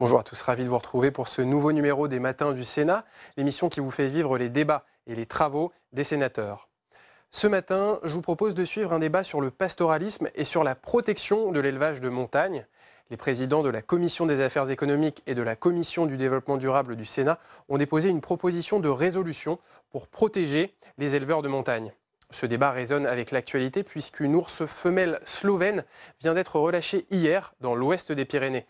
Bonjour à tous, ravi de vous retrouver pour ce nouveau numéro des Matins du Sénat, l'émission qui vous fait vivre les débats et les travaux des sénateurs. Ce matin, je vous propose de suivre un débat sur le pastoralisme et sur la protection de l'élevage de montagne. Les présidents de la Commission des affaires économiques et de la Commission du développement durable du Sénat ont déposé une proposition de résolution pour protéger les éleveurs de montagne. Ce débat résonne avec l'actualité puisqu'une ours femelle slovène vient d'être relâchée hier dans l'ouest des Pyrénées.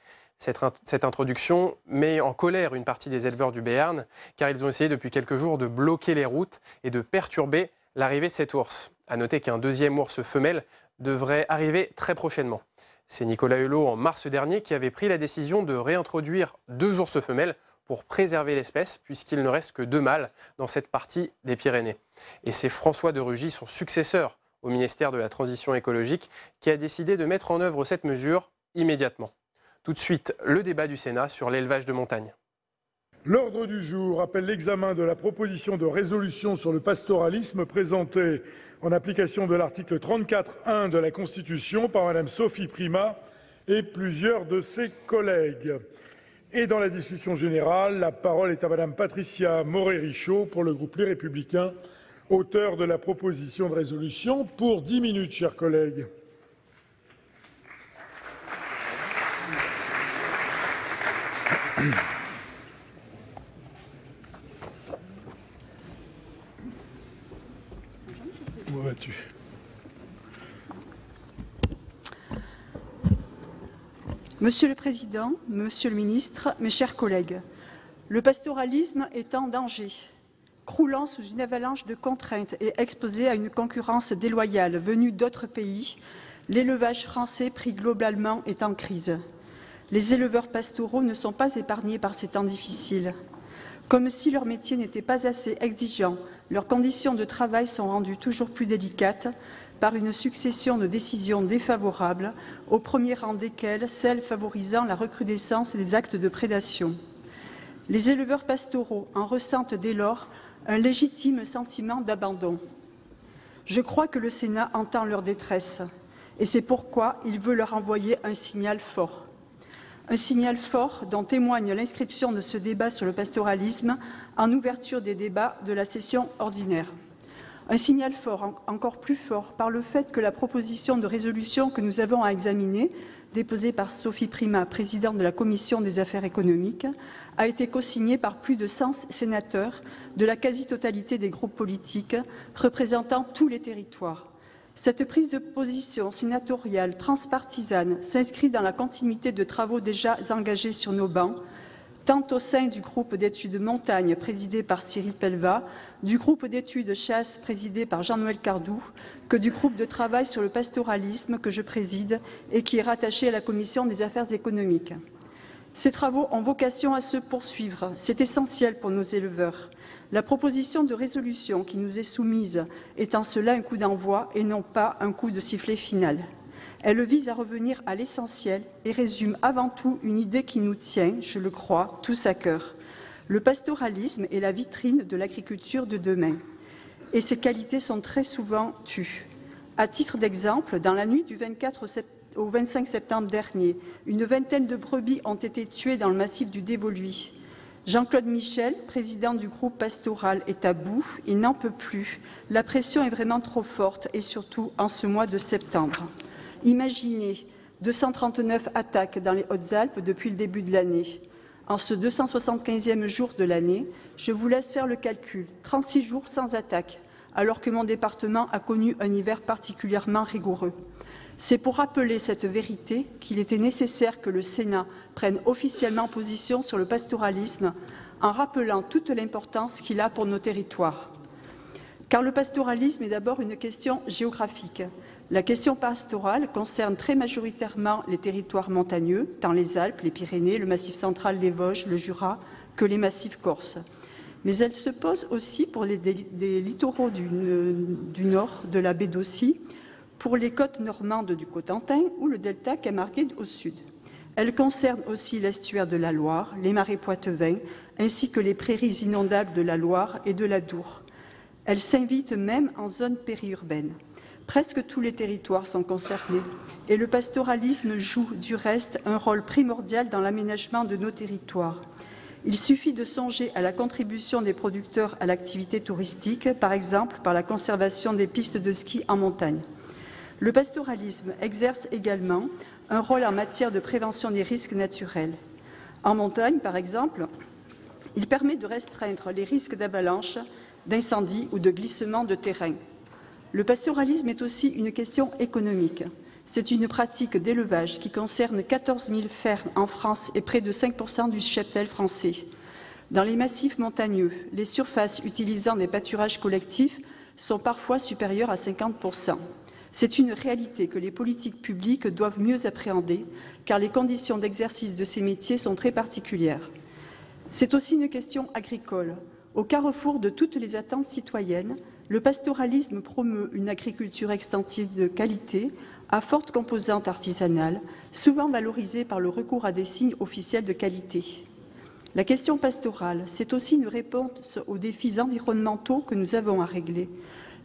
Cette introduction met en colère une partie des éleveurs du Béarn car ils ont essayé depuis quelques jours de bloquer les routes et de perturber l'arrivée de cet ours. A noter qu'un deuxième ours femelle devrait arriver très prochainement. C'est Nicolas Hulot en mars dernier qui avait pris la décision de réintroduire 2 ours femelles pour préserver l'espèce puisqu'il ne reste que 2 mâles dans cette partie des Pyrénées. Et c'est François de Rugy, son successeur au ministère de la Transition écologique, qui a décidé de mettre en œuvre cette mesure immédiatement. Tout de suite, le débat du Sénat sur l'élevage de montagne. L'ordre du jour appelle l'examen de la proposition de résolution sur le pastoralisme présentée en application de l'article 34.1 de la Constitution par Mme Sophie Primas et plusieurs de ses collègues. Et dans la discussion générale, la parole est à Mme Patricia Morhet-Richaud pour le groupe Les Républicains, auteur de la proposition de résolution. Pour 10 minutes, chers collègues. Où vas-tu ? Monsieur le Président, Monsieur le Ministre, mes chers collègues, le pastoralisme est en danger. Croulant sous une avalanche de contraintes et exposé à une concurrence déloyale venue d'autres pays, l'élevage français pris globalement est en crise. Les éleveurs pastoraux ne sont pas épargnés par ces temps difficiles. Comme si leur métier n'était pas assez exigeant, leurs conditions de travail sont rendues toujours plus délicates par une succession de décisions défavorables, au premier rang desquelles celles favorisant la recrudescence des actes de prédation. Les éleveurs pastoraux en ressentent dès lors un légitime sentiment d'abandon. Je crois que le Sénat entend leur détresse, et c'est pourquoi il veut leur envoyer un signal fort. Un signal fort dont témoigne l'inscription de ce débat sur le pastoralisme en ouverture des débats de la session ordinaire. Un signal fort, encore plus fort, par le fait que la proposition de résolution que nous avons à examiner, déposée par Sophie Primas, présidente de la Commission des affaires économiques, a été cosignée par plus de 100 sénateurs de la quasi-totalité des groupes politiques représentant tous les territoires. Cette prise de position sénatoriale transpartisane s'inscrit dans la continuité de travaux déjà engagés sur nos bancs, tant au sein du groupe d'études montagne présidé par Cyril Pellevat, du groupe d'études chasse présidé par Jean-Noël Cardou, que du groupe de travail sur le pastoralisme que je préside et qui est rattaché à la Commission des affaires économiques. Ces travaux ont vocation à se poursuivre. C'est essentiel pour nos éleveurs. La proposition de résolution qui nous est soumise est en cela un coup d'envoi et non pas un coup de sifflet final. Elle vise à revenir à l'essentiel et résume avant tout une idée qui nous tient, je le crois, tous à cœur. Le pastoralisme est la vitrine de l'agriculture de demain. Et ses qualités sont très souvent tues. À titre d'exemple, dans la nuit du 24 au 25 septembre dernier, une vingtaine de brebis ont été tuées dans le massif du Dévoluy. Jean-Claude Michel, président du groupe pastoral, est à bout, il n'en peut plus. La pression est vraiment trop forte et surtout en ce mois de septembre. Imaginez 239 attaques dans les Hautes-Alpes depuis le début de l'année. En ce 275e jour de l'année, je vous laisse faire le calcul, 36 jours sans attaque, alors que mon département a connu un hiver particulièrement rigoureux. C'est pour rappeler cette vérité qu'il était nécessaire que le Sénat prenne officiellement position sur le pastoralisme en rappelant toute l'importance qu'il a pour nos territoires. Car le pastoralisme est d'abord une question géographique. La question pastorale concerne très majoritairement les territoires montagneux, tant les Alpes, les Pyrénées, le Massif central, les Vosges, le Jura, que les massifs corses. Mais elle se pose aussi pour des littoraux du nord de la baie d'Aussy, pour les côtes normandes du Cotentin ou le delta camarguais au sud. Elle concerne aussi l'estuaire de la Loire, les marais poitevins, ainsi que les prairies inondables de la Loire et de l'Adour. Elle s'invite même en zone périurbaine. Presque tous les territoires sont concernés et le pastoralisme joue, du reste, un rôle primordial dans l'aménagement de nos territoires. Il suffit de songer à la contribution des producteurs à l'activité touristique, par exemple par la conservation des pistes de ski en montagne. Le pastoralisme exerce également un rôle en matière de prévention des risques naturels. En montagne, par exemple, il permet de restreindre les risques d'avalanche, d'incendie ou de glissement de terrain. Le pastoralisme est aussi une question économique. C'est une pratique d'élevage qui concerne 14 000 fermes en France et près de 5% du cheptel français. Dans les massifs montagneux, les surfaces utilisant des pâturages collectifs sont parfois supérieures à 50%. C'est une réalité que les politiques publiques doivent mieux appréhender, car les conditions d'exercice de ces métiers sont très particulières. C'est aussi une question agricole. Au carrefour de toutes les attentes citoyennes, le pastoralisme promeut une agriculture extensive de qualité, à forte composante artisanale, souvent valorisée par le recours à des signes officiels de qualité. La question pastorale, c'est aussi une réponse aux défis environnementaux que nous avons à régler.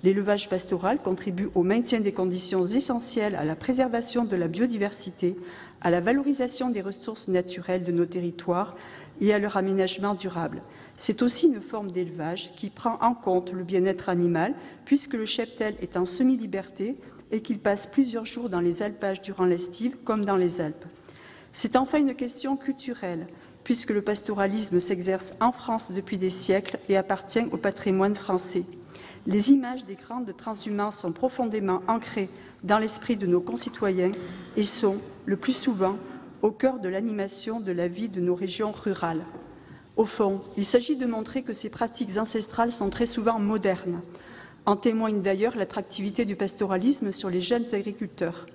L'élevage pastoral contribue au maintien des conditions essentielles à la préservation de la biodiversité, à la valorisation des ressources naturelles de nos territoires et à leur aménagement durable. C'est aussi une forme d'élevage qui prend en compte le bien-être animal, puisque le cheptel est en semi-liberté et qu'il passe plusieurs jours dans les alpages durant l'estive, comme dans les Alpes. C'est enfin une question culturelle, puisque le pastoralisme s'exerce en France depuis des siècles et appartient au patrimoine français. Les images des grandes transhumances sont profondément ancrées dans l'esprit de nos concitoyens et sont, le plus souvent, au cœur de l'animation de la vie de nos régions rurales. Au fond, il s'agit de montrer que ces pratiques ancestrales sont très souvent modernes. En témoigne d'ailleurs l'attractivité du pastoralisme sur les jeunes agriculteurs.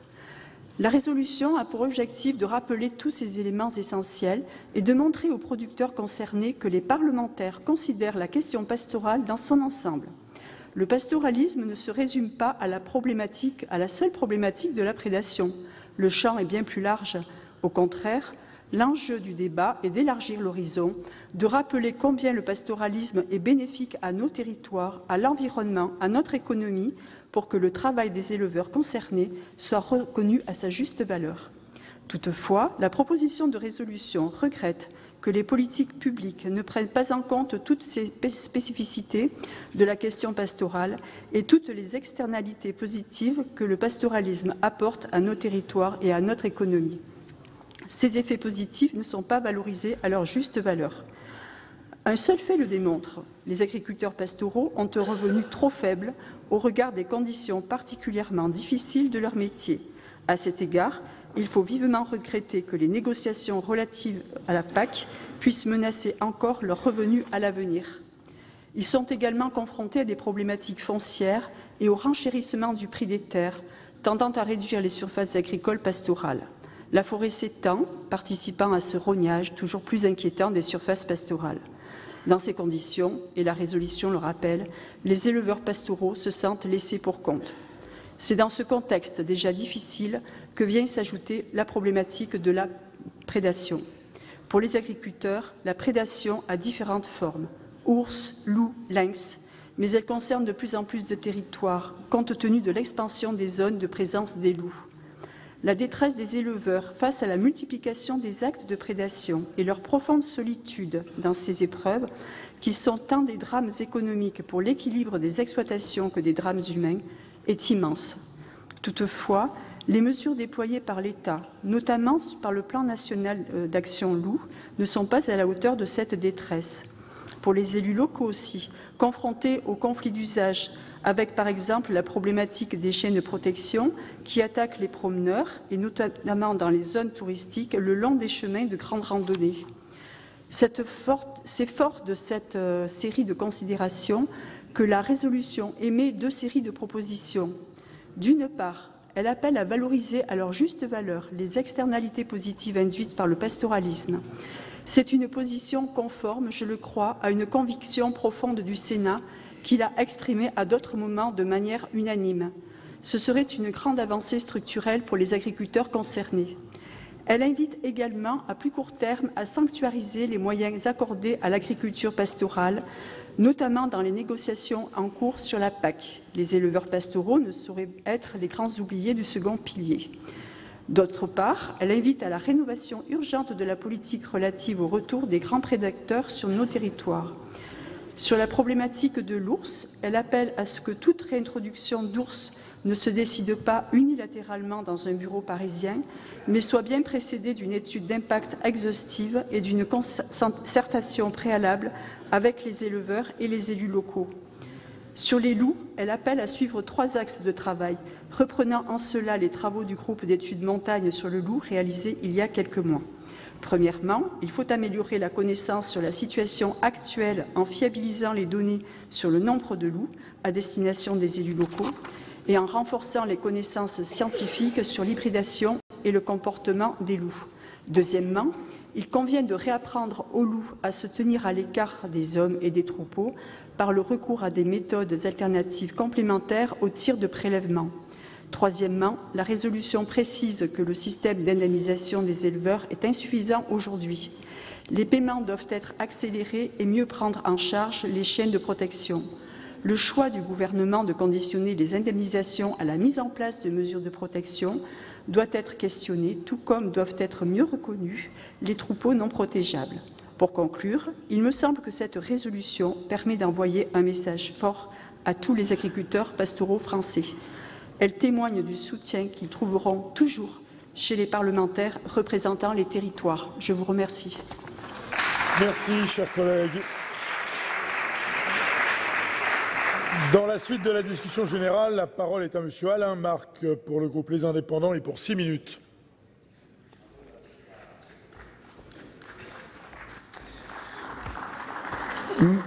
La résolution a pour objectif de rappeler tous ces éléments essentiels et de montrer aux producteurs concernés que les parlementaires considèrent la question pastorale dans son ensemble. Le pastoralisme ne se résume pas à la seule problématique de la prédation. Le champ est bien plus large. Au contraire, l'enjeu du débat est d'élargir l'horizon, de rappeler combien le pastoralisme est bénéfique à nos territoires, à l'environnement, à notre économie, pour que le travail des éleveurs concernés soit reconnu à sa juste valeur. Toutefois, la proposition de résolution regrette que les politiques publiques ne prennent pas en compte toutes ces spécificités de la question pastorale et toutes les externalités positives que le pastoralisme apporte à nos territoires et à notre économie. Ces effets positifs ne sont pas valorisés à leur juste valeur. Un seul fait le démontre. Les agriculteurs pastoraux ont un revenu trop faible au regard des conditions particulièrement difficiles de leur métier. À cet égard, il faut vivement regretter que les négociations relatives à la PAC puissent menacer encore leurs revenus à l'avenir. Ils sont également confrontés à des problématiques foncières et au renchérissement du prix des terres, tendant à réduire les surfaces agricoles pastorales. La forêt s'étend, participant à ce rognage toujours plus inquiétant des surfaces pastorales. Dans ces conditions, et la résolution le rappelle, les éleveurs pastoraux se sentent laissés pour compte. C'est dans ce contexte déjà difficile que vient s'ajouter la problématique de la prédation. Pour les agriculteurs, la prédation a différentes formes, ours, loups, lynx, mais elle concerne de plus en plus de territoires, compte tenu de l'expansion des zones de présence des loups. La détresse des éleveurs face à la multiplication des actes de prédation et leur profonde solitude dans ces épreuves, qui sont tant des drames économiques pour l'équilibre des exploitations que des drames humains, est immense. Toutefois, les mesures déployées par l'État, notamment par le plan national d'action loup, ne sont pas à la hauteur de cette détresse. Pour les élus locaux aussi, confrontés aux conflits d'usage, avec par exemple la problématique des chiens de protection qui attaquent les promeneurs, et notamment dans les zones touristiques, le long des chemins de grande randonnée. C'est fort de cette série de considérations que la résolution émet deux séries de propositions. D'une part, elle appelle à valoriser à leur juste valeur les externalités positives induites par le pastoralisme. C'est une position conforme, je le crois, à une conviction profonde du Sénat qu'il a exprimée à d'autres moments de manière unanime. Ce serait une grande avancée structurelle pour les agriculteurs concernés. Elle invite également, à plus court terme, à sanctuariser les moyens accordés à l'agriculture pastorale notamment dans les négociations en cours sur la PAC. Les éleveurs pastoraux ne sauraient être les grands oubliés du second pilier. D'autre part, elle invite à la rénovation urgente de la politique relative au retour des grands prédateurs sur nos territoires. Sur la problématique de l'ours, elle appelle à ce que toute réintroduction d'ours ne se décide pas unilatéralement dans un bureau parisien, mais soit bien précédée d'une étude d'impact exhaustive et d'une concertation préalable avec les éleveurs et les élus locaux. Sur les loups, elle appelle à suivre 3 axes de travail, reprenant en cela les travaux du groupe d'études montagne sur le loup réalisés il y a quelques mois. Premièrement, il faut améliorer la connaissance sur la situation actuelle en fiabilisant les données sur le nombre de loups à destination des élus locaux et en renforçant les connaissances scientifiques sur l'hybridation et le comportement des loups. Deuxièmement, il convient de réapprendre aux loups à se tenir à l'écart des hommes et des troupeaux par le recours à des méthodes alternatives complémentaires au tir de prélèvement. Troisièmement, la résolution précise que le système d'indemnisation des éleveurs est insuffisant aujourd'hui. Les paiements doivent être accélérés et mieux prendre en charge les chiens de protection. Le choix du gouvernement de conditionner les indemnisations à la mise en place de mesures de protection doit être questionné, tout comme doivent être mieux reconnus les troupeaux non protégeables. Pour conclure, il me semble que cette résolution permet d'envoyer un message fort à tous les agriculteurs pastoraux français. Elle témoigne du soutien qu'ils trouveront toujours chez les parlementaires représentant les territoires. Je vous remercie. Merci, chers collègues. Dans la suite de la discussion générale, la parole est à Monsieur Alain Marc pour le groupe Les Indépendants et pour 6 minutes.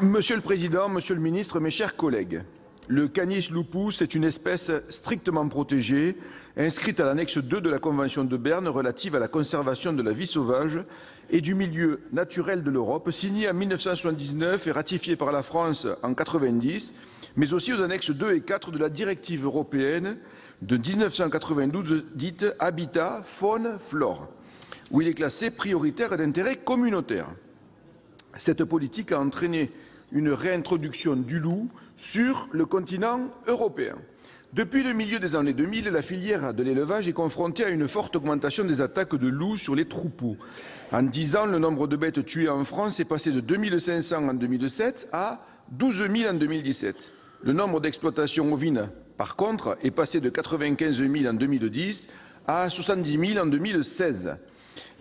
Monsieur le Président, Monsieur le Ministre, mes chers collègues, le Canis lupus est une espèce strictement protégée, inscrite à l'annexe 2 de la Convention de Berne relative à la conservation de la vie sauvage et du milieu naturel de l'Europe, signée en 1979 et ratifiée par la France en 1990, mais aussi aux annexes 2 et 4 de la directive européenne de 1992 dite Habitat, Faune, Flore, où il est classé prioritaire d'intérêt communautaire. Cette politique a entraîné une réintroduction du loup sur le continent européen. Depuis le milieu des années 2000, la filière de l'élevage est confrontée à une forte augmentation des attaques de loups sur les troupeaux. En 10 ans, le nombre de bêtes tuées en France est passé de 2 500 en 2007 à 12 000 en 2017. Le nombre d'exploitations ovines, par contre, est passé de 95 000 en 2010 à 70 000 en 2016.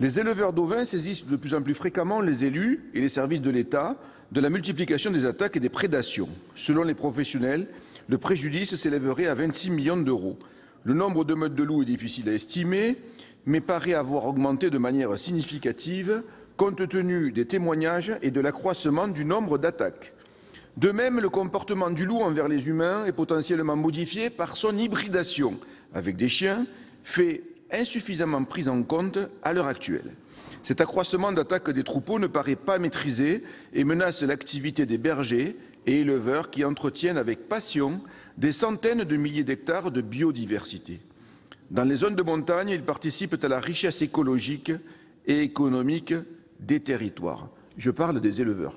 Les éleveurs d'ovins saisissent de plus en plus fréquemment les élus et les services de l'État de la multiplication des attaques et des prédations. Selon les professionnels, le préjudice s'élèverait à 26 millions d'euros. Le nombre de meutes de loups est difficile à estimer, mais paraît avoir augmenté de manière significative compte tenu des témoignages et de l'accroissement du nombre d'attaques. De même, le comportement du loup envers les humains est potentiellement modifié par son hybridation avec des chiens, fait insuffisamment pris en compte à l'heure actuelle. Cet accroissement d'attaque des troupeaux ne paraît pas maîtrisé et menace l'activité des bergers et éleveurs qui entretiennent avec passion des centaines de milliers d'hectares de biodiversité. Dans les zones de montagne, ils participent à la richesse écologique et économique des territoires. Je parle des éleveurs.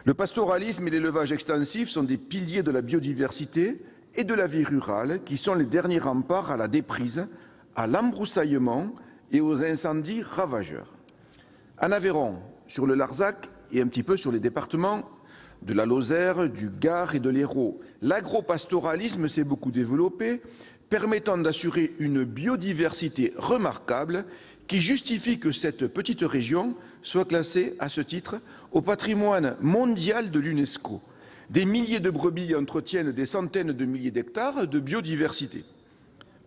Le pastoralisme et l'élevage extensif sont des piliers de la biodiversité et de la vie rurale qui sont les derniers remparts à la déprise, à l'embroussaillement et aux incendies ravageurs. En Aveyron, sur le Larzac et un petit peu sur les départements de la Lozère, du Gard et de l'Hérault, l'agropastoralisme s'est beaucoup développé, permettant d'assurer une biodiversité remarquable qui justifie que cette petite région soit classée à ce titre au patrimoine mondial de l'UNESCO. Des milliers de brebis entretiennent des centaines de milliers d'hectares de biodiversité.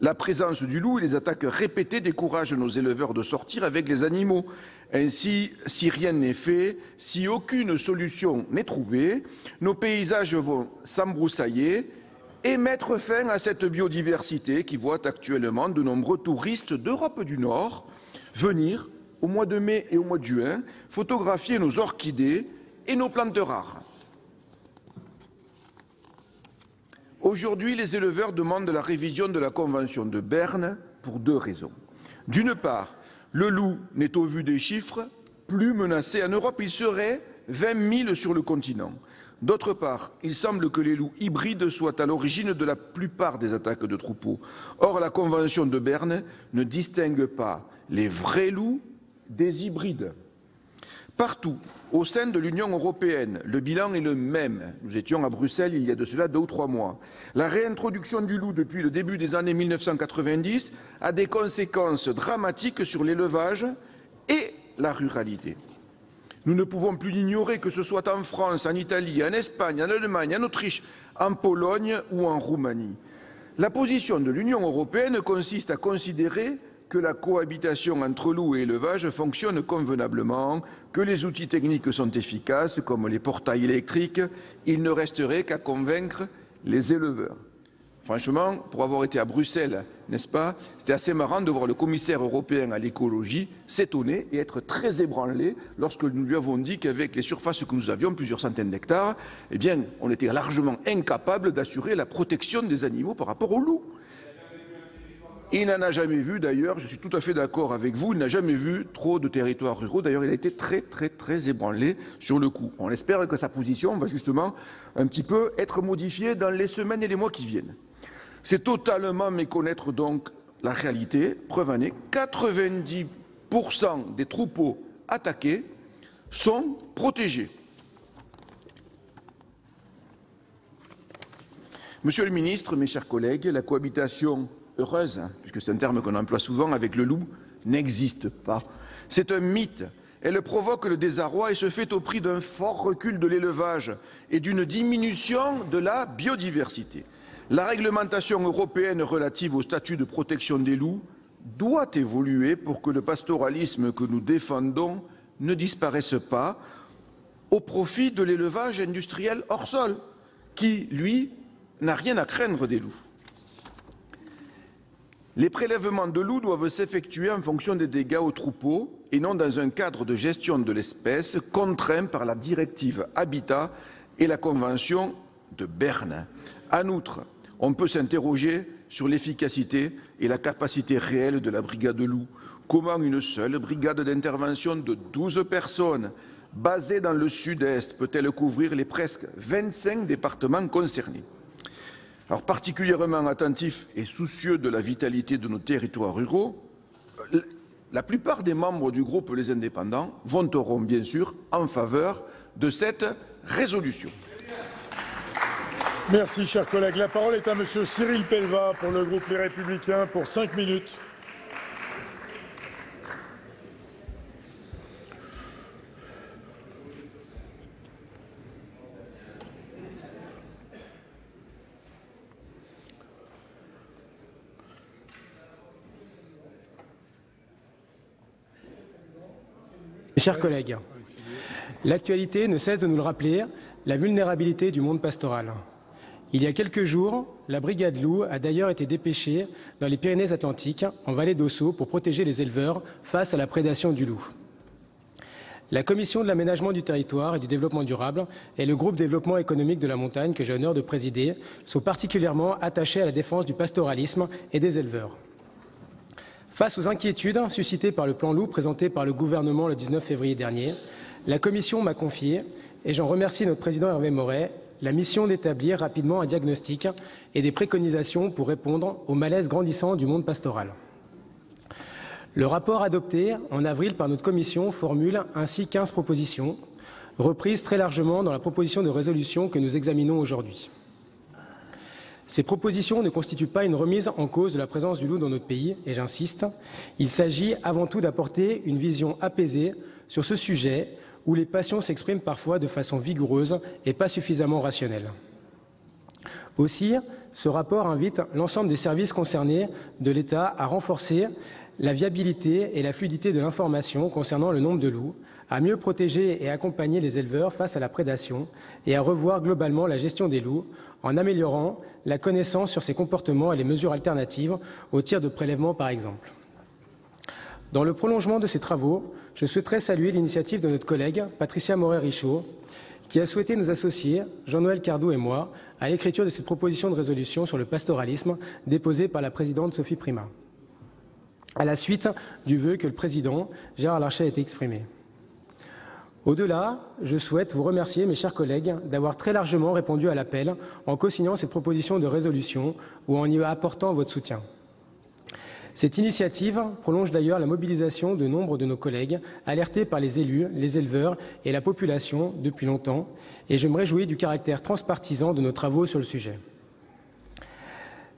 La présence du loup et les attaques répétées découragent nos éleveurs de sortir avec les animaux. Ainsi, si rien n'est fait, si aucune solution n'est trouvée, nos paysages vont s'embroussailler et mettre fin à cette biodiversité qui voit actuellement de nombreux touristes d'Europe du Nord venir au mois de mai et au mois de juin photographier nos orchidées et nos plantes rares. Aujourd'hui, les éleveurs demandent la révision de la Convention de Berne pour 2 raisons. D'une part, le loup n'est au vu des chiffres plus menacé en Europe, il serait 20 000 sur le continent. D'autre part, il semble que les loups hybrides soient à l'origine de la plupart des attaques de troupeaux. Or, la Convention de Berne ne distingue pas les vrais loups des hybrides. Partout, au sein de l'Union européenne, le bilan est le même. Nous étions à Bruxelles il y a de cela 2 ou 3 mois. La réintroduction du loup depuis le début des années 1990 a des conséquences dramatiques sur l'élevage et la ruralité. Nous ne pouvons plus l'ignorer, que ce soit en France, en Italie, en Espagne, en Allemagne, en Autriche, en Pologne ou en Roumanie. La position de l'Union européenne consiste à considérer que la cohabitation entre loup et élevage fonctionne convenablement, que les outils techniques sont efficaces, comme les portails électriques. Il ne resterait qu'à convaincre les éleveurs. Franchement, pour avoir été à Bruxelles, n'est-ce pas, c'était assez marrant de voir le commissaire européen à l'écologie s'étonner et être très ébranlé lorsque nous lui avons dit qu'avec les surfaces que nous avions, plusieurs centaines d'hectares, eh bien, on était largement incapable d'assurer la protection des animaux par rapport aux loups. Il n'en a jamais vu, d'ailleurs, je suis tout à fait d'accord avec vous, il n'a jamais vu trop de territoires ruraux. D'ailleurs, il a été très ébranlé sur le coup. On espère que sa position va justement un petit peu être modifiée dans les semaines et les mois qui viennent. C'est totalement méconnaître donc la réalité. Preuve en est, 90% des troupeaux attaqués sont protégés. Monsieur le ministre, mes chers collègues, la cohabitation heureuse, puisque c'est un terme qu'on emploie souvent, avec le loup, n'existe pas. C'est un mythe. Elle provoque le désarroi et se fait au prix d'un fort recul de l'élevage et d'une diminution de la biodiversité. La réglementation européenne relative au statut de protection des loups doit évoluer pour que le pastoralisme que nous défendons ne disparaisse pas au profit de l'élevage industriel hors sol, qui, lui, n'a rien à craindre des loups. Les prélèvements de loups doivent s'effectuer en fonction des dégâts aux troupeaux et non dans un cadre de gestion de l'espèce contraint par la directive Habitat et la Convention de Berne. En outre, on peut s'interroger sur l'efficacité et la capacité réelle de la brigade loup. Comment une seule brigade d'intervention de 12 personnes basée dans le sud-est peut-elle couvrir les presque 25 départements concernés ? Alors, particulièrement attentifs et soucieux de la vitalité de nos territoires ruraux, la plupart des membres du groupe Les Indépendants voteront bien sûr en faveur de cette résolution. Merci, chers collègues. La parole est à monsieur Cyril Pellevat pour le groupe Les Républicains pour 5 minutes. Chers collègues, l'actualité ne cesse de nous le rappeler, la vulnérabilité du monde pastoral. Il y a quelques jours, la brigade loup a d'ailleurs été dépêchée dans les Pyrénées-Atlantiques, en vallée d'Ossau, pour protéger les éleveurs face à la prédation du loup. La Commission de l'aménagement du territoire et du développement durable et le groupe développement économique de la montagne, que j'ai l'honneur de présider, sont particulièrement attachés à la défense du pastoralisme et des éleveurs. Face aux inquiétudes suscitées par le plan loup présenté par le gouvernement le 19 février dernier, la Commission m'a confié, et j'en remercie notre président Hervé Moret, la mission d'établir rapidement un diagnostic et des préconisations pour répondre au malaise grandissant du monde pastoral. Le rapport adopté en avril par notre commission formule ainsi 15 propositions, reprises très largement dans la proposition de résolution que nous examinons aujourd'hui. Ces propositions ne constituent pas une remise en cause de la présence du loup dans notre pays, et j'insiste, il s'agit avant tout d'apporter une vision apaisée sur ce sujet où les passions s'expriment parfois de façon vigoureuse et pas suffisamment rationnelle. Aussi, ce rapport invite l'ensemble des services concernés de l'État à renforcer la viabilité et la fluidité de l'information concernant le nombre de loups, à mieux protéger et accompagner les éleveurs face à la prédation et à revoir globalement la gestion des loups en améliorant la connaissance sur ces comportements et les mesures alternatives aux tirs de prélèvement par exemple. Dans le prolongement de ces travaux, je souhaiterais saluer l'initiative de notre collègue Patricia Morhet-Richaud, qui a souhaité nous associer, Jean-Noël Cardoux et moi, à l'écriture de cette proposition de résolution sur le pastoralisme déposée par la présidente Sophie Primas, à la suite du vœu que le président Gérard Larcher a exprimé. Au-delà, je souhaite vous remercier, mes chers collègues, d'avoir très largement répondu à l'appel en co-signant cette proposition de résolution ou en y apportant votre soutien. Cette initiative prolonge d'ailleurs la mobilisation de nombre de nos collègues alertés par les élus, les éleveurs et la population depuis longtemps, et je me réjouis du caractère transpartisan de nos travaux sur le sujet.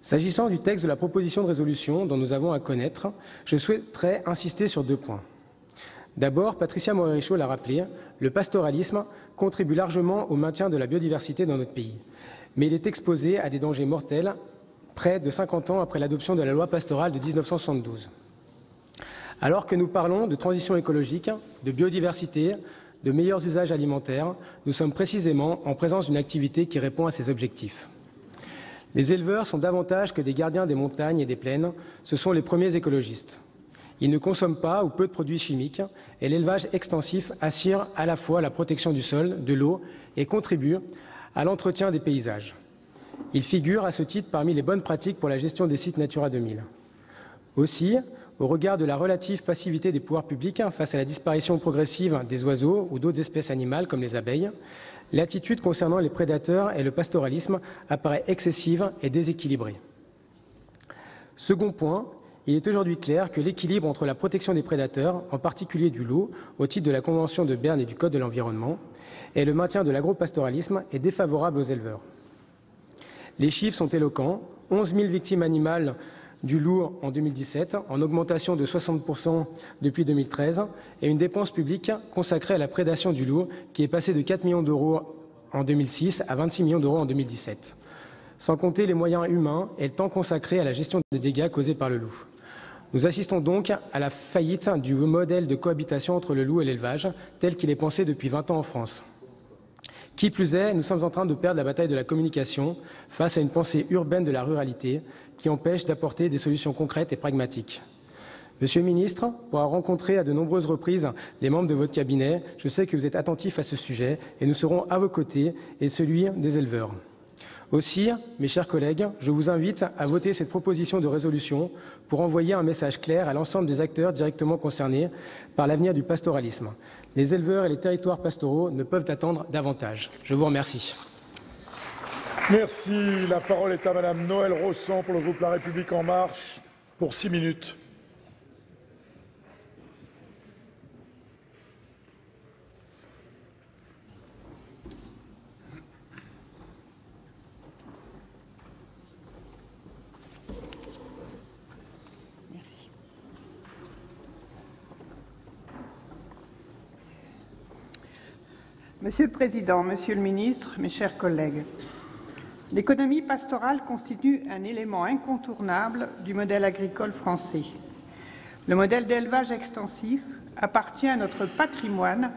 S'agissant du texte de la proposition de résolution dont nous avons à connaître, je souhaiterais insister sur 2 points. D'abord, Patricia Morhet-Richaud l'a rappelé, le pastoralisme contribue largement au maintien de la biodiversité dans notre pays, mais il est exposé à des dangers mortels près de 50 ans après l'adoption de la loi pastorale de 1972. Alors que nous parlons de transition écologique, de biodiversité, de meilleurs usages alimentaires, nous sommes précisément en présence d'une activité qui répond à ces objectifs. Les éleveurs sont davantage que des gardiens des montagnes et des plaines, ce sont les premiers écologistes. Ils ne consomment pas ou peu de produits chimiques et l'élevage extensif assure à la fois la protection du sol, de l'eau et contribue à l'entretien des paysages. Il figure à ce titre parmi les bonnes pratiques pour la gestion des sites Natura 2000. Aussi, au regard de la relative passivité des pouvoirs publics face à la disparition progressive des oiseaux ou d'autres espèces animales comme les abeilles, l'attitude concernant les prédateurs et le pastoralisme apparaît excessive et déséquilibrée. Second point, il est aujourd'hui clair que l'équilibre entre la protection des prédateurs, en particulier du loup, au titre de la Convention de Berne et du Code de l'environnement, et le maintien de l'agropastoralisme est défavorable aux éleveurs. Les chiffres sont éloquents, 11 000 victimes animales du loup en 2017, en augmentation de 60% depuis 2013, et une dépense publique consacrée à la prédation du loup qui est passée de 4 millions d'euros en 2006 à 26 millions d'euros en 2017, sans compter les moyens humains et le temps consacré à la gestion des dégâts causés par le loup. Nous assistons donc à la faillite du modèle de cohabitation entre le loup et l'élevage, tel qu'il est pensé depuis 20 ans en France. Qui plus est, nous sommes en train de perdre la bataille de la communication face à une pensée urbaine de la ruralité qui empêche d'apporter des solutions concrètes et pragmatiques. Monsieur le ministre, pour avoir rencontré à de nombreuses reprises les membres de votre cabinet, je sais que vous êtes attentif à ce sujet et nous serons à vos côtés et celui des éleveurs. Aussi, mes chers collègues, je vous invite à voter cette proposition de résolution pour envoyer un message clair à l'ensemble des acteurs directement concernés par l'avenir du pastoralisme. Les éleveurs et les territoires pastoraux ne peuvent attendre davantage. Je vous remercie. Merci. La parole est à Madame Noëlle Rossan pour le groupe La République En Marche pour 6 minutes. Monsieur le Président, Monsieur le Ministre, mes chers collègues, l'économie pastorale constitue un élément incontournable du modèle agricole français. Le modèle d'élevage extensif appartient à notre patrimoine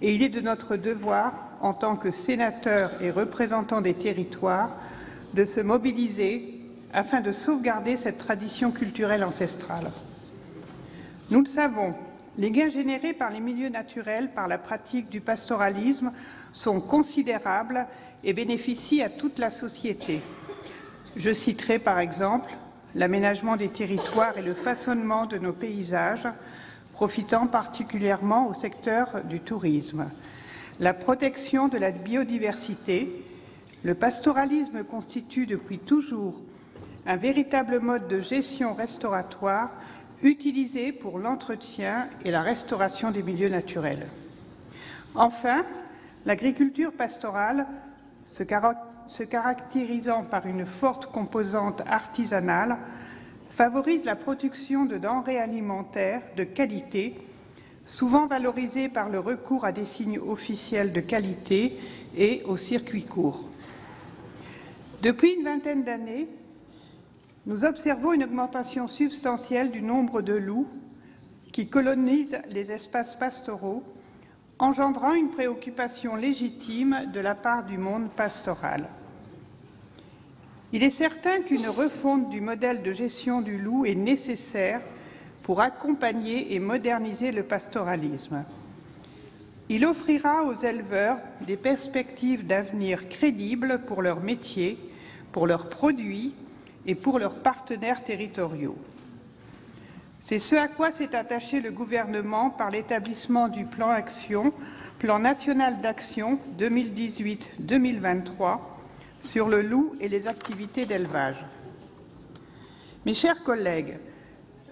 et il est de notre devoir, en tant que sénateurs et représentants des territoires, de se mobiliser afin de sauvegarder cette tradition culturelle ancestrale. Nous le savons, les gains générés par les milieux naturels par la pratique du pastoralisme sont considérables et bénéficient à toute la société. Je citerai par exemple l'aménagement des territoires et le façonnement de nos paysages, profitant particulièrement au secteur du tourisme. La protection de la biodiversité, le pastoralisme constitue depuis toujours un véritable mode de gestion restauratoire utilisé pour l'entretien et la restauration des milieux naturels. Enfin, l'agriculture pastorale, se caractérisant par une forte composante artisanale, favorise la production de denrées alimentaires de qualité, souvent valorisées par le recours à des signes officiels de qualité et aux circuits courts. Depuis une vingtaine d'années, nous observons une augmentation substantielle du nombre de loups qui colonisent les espaces pastoraux, engendrant une préoccupation légitime de la part du monde pastoral. Il est certain qu'une refonte du modèle de gestion du loup est nécessaire pour accompagner et moderniser le pastoralisme. Il offrira aux éleveurs des perspectives d'avenir crédibles pour leur métier, pour leurs produits et pour leurs partenaires territoriaux. C'est ce à quoi s'est attaché le gouvernement par l'établissement du plan national d'action 2018-2023 sur le loup et les activités d'élevage. Mes chers collègues,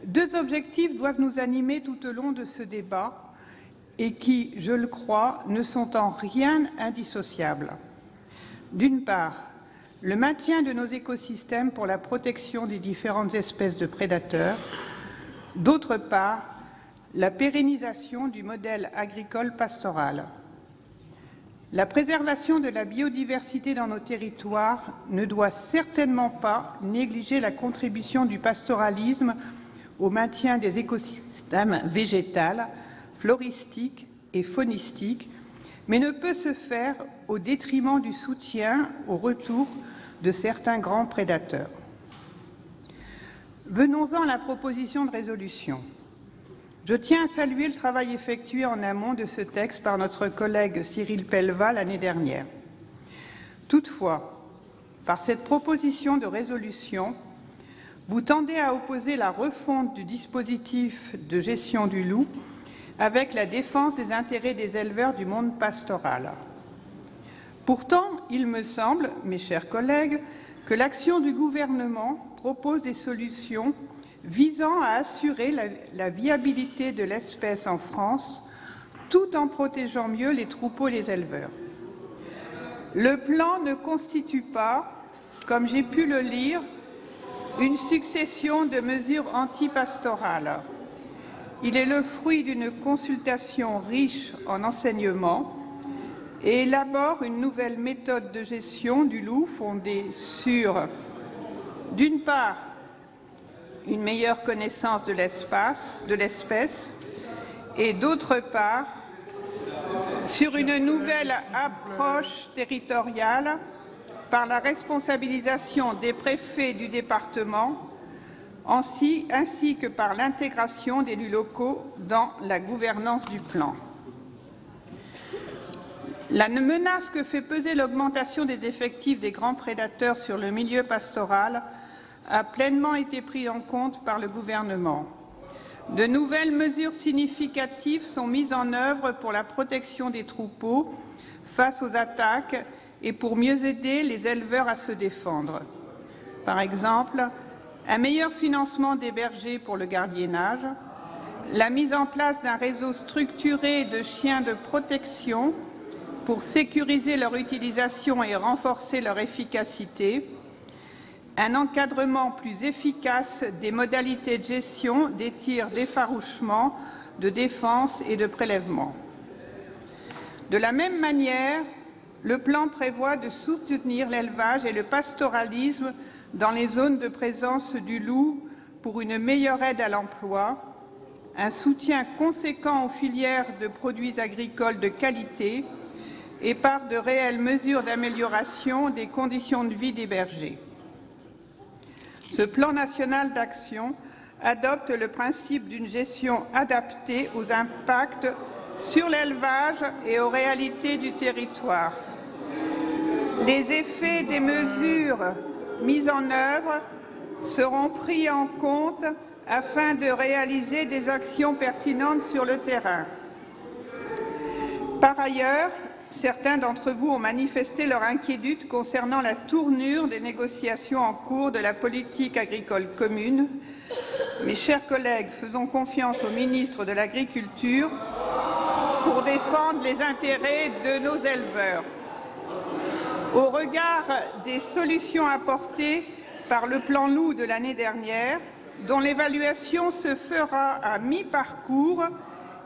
deux objectifs doivent nous animer tout au long de ce débat et qui, je le crois, ne sont en rien indissociables. D'une part, le maintien de nos écosystèmes pour la protection des différentes espèces de prédateurs. D'autre part, la pérennisation du modèle agricole pastoral. La préservation de la biodiversité dans nos territoires ne doit certainement pas négliger la contribution du pastoralisme au maintien des écosystèmes végétals, floristiques et faunistiques, mais ne peut se faire au détriment du soutien au retour de certains grands prédateurs. Venons-en à la proposition de résolution. Je tiens à saluer le travail effectué en amont de ce texte par notre collègue Cyril Pellevat l'année dernière. Toutefois, par cette proposition de résolution, vous tendez à opposer la refonte du dispositif de gestion du loup avec la défense des intérêts des éleveurs du monde pastoral. Pourtant, il me semble, mes chers collègues, que l'action du gouvernement propose des solutions visant à assurer la viabilité de l'espèce en France, tout en protégeant mieux les troupeaux et les éleveurs. Le plan ne constitue pas, comme j'ai pu le lire, une succession de mesures antipastorales. Il est le fruit d'une consultation riche en enseignements et élabore une nouvelle méthode de gestion du loup fondée sur, d'une part, une meilleure connaissance de l'espèce et, d'autre part, sur une nouvelle approche territoriale par la responsabilisation des préfets du département ainsi que par l'intégration d'élus locaux dans la gouvernance du plan. La menace que fait peser l'augmentation des effectifs des grands prédateurs sur le milieu pastoral a pleinement été prise en compte par le gouvernement. De nouvelles mesures significatives sont mises en œuvre pour la protection des troupeaux face aux attaques et pour mieux aider les éleveurs à se défendre. Par exemple, un meilleur financement des bergers pour le gardiennage, la mise en place d'un réseau structuré de chiens de protection pour sécuriser leur utilisation et renforcer leur efficacité, un encadrement plus efficace des modalités de gestion des tirs d'effarouchement, de défense et de prélèvement. De la même manière, le plan prévoit de soutenir l'élevage et le pastoralisme dans les zones de présence du loup pour une meilleure aide à l'emploi, un soutien conséquent aux filières de produits agricoles de qualité et par de réelles mesures d'amélioration des conditions de vie des bergers. Ce plan national d'action adopte le principe d'une gestion adaptée aux impacts sur l'élevage et aux réalités du territoire. Les effets des mesures mises en œuvre seront pris en compte afin de réaliser des actions pertinentes sur le terrain. Par ailleurs, certains d'entre vous ont manifesté leur inquiétude concernant la tournure des négociations en cours de la politique agricole commune. Mes chers collègues, faisons confiance au ministre de l'Agriculture pour défendre les intérêts de nos éleveurs. Au regard des solutions apportées par le plan loup de l'année dernière, dont l'évaluation se fera à mi-parcours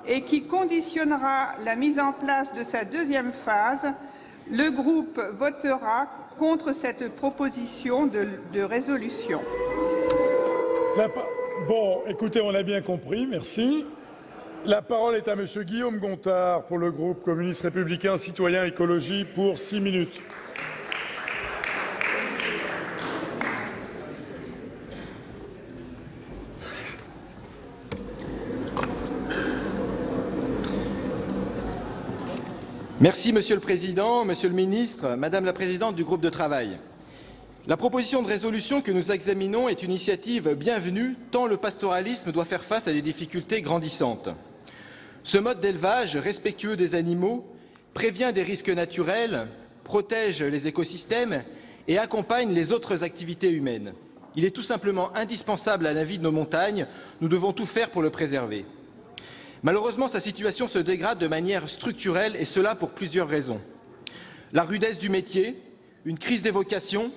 et qui conditionnera la mise en place de sa deuxième phase, le groupe votera contre cette proposition de résolution. Bon, écoutez, on a bien compris, merci. La parole est à Monsieur Guillaume Gontard pour le groupe communiste républicain citoyen écologie pour 6 minutes. Merci Monsieur le Président, Monsieur le Ministre, Madame la Présidente du groupe de travail. La proposition de résolution que nous examinons est une initiative bienvenue, tant le pastoralisme doit faire face à des difficultés grandissantes. Ce mode d'élevage respectueux des animaux prévient des risques naturels, protège les écosystèmes et accompagne les autres activités humaines. Il est tout simplement indispensable à la vie de nos montagnes. Nous devons tout faire pour le préserver. Malheureusement, sa situation se dégrade de manière structurelle, et cela pour plusieurs raisons. La rudesse du métier, une crise des vocations,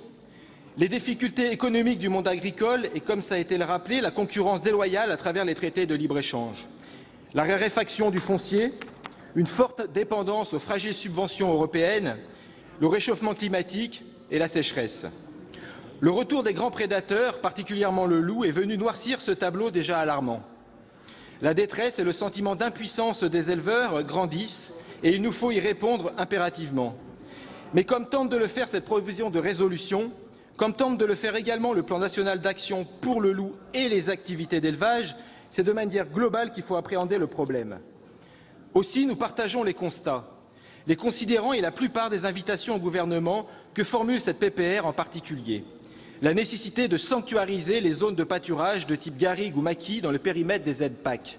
les difficultés économiques du monde agricole et, comme ça a été rappelé, la concurrence déloyale à travers les traités de libre-échange. La raréfaction du foncier, une forte dépendance aux fragiles subventions européennes, le réchauffement climatique et la sécheresse. Le retour des grands prédateurs, particulièrement le loup, est venu noircir ce tableau déjà alarmant. La détresse et le sentiment d'impuissance des éleveurs grandissent et il nous faut y répondre impérativement. Mais comme tente de le faire cette proposition de résolution, comme tente de le faire également le plan national d'action pour le loup et les activités d'élevage, c'est de manière globale qu'il faut appréhender le problème. Aussi, nous partageons les constats, les considérants et la plupart des invitations au gouvernement que formule cette PPR en particulier. La nécessité de sanctuariser les zones de pâturage de type garrigue ou maquis dans le périmètre des aides PAC.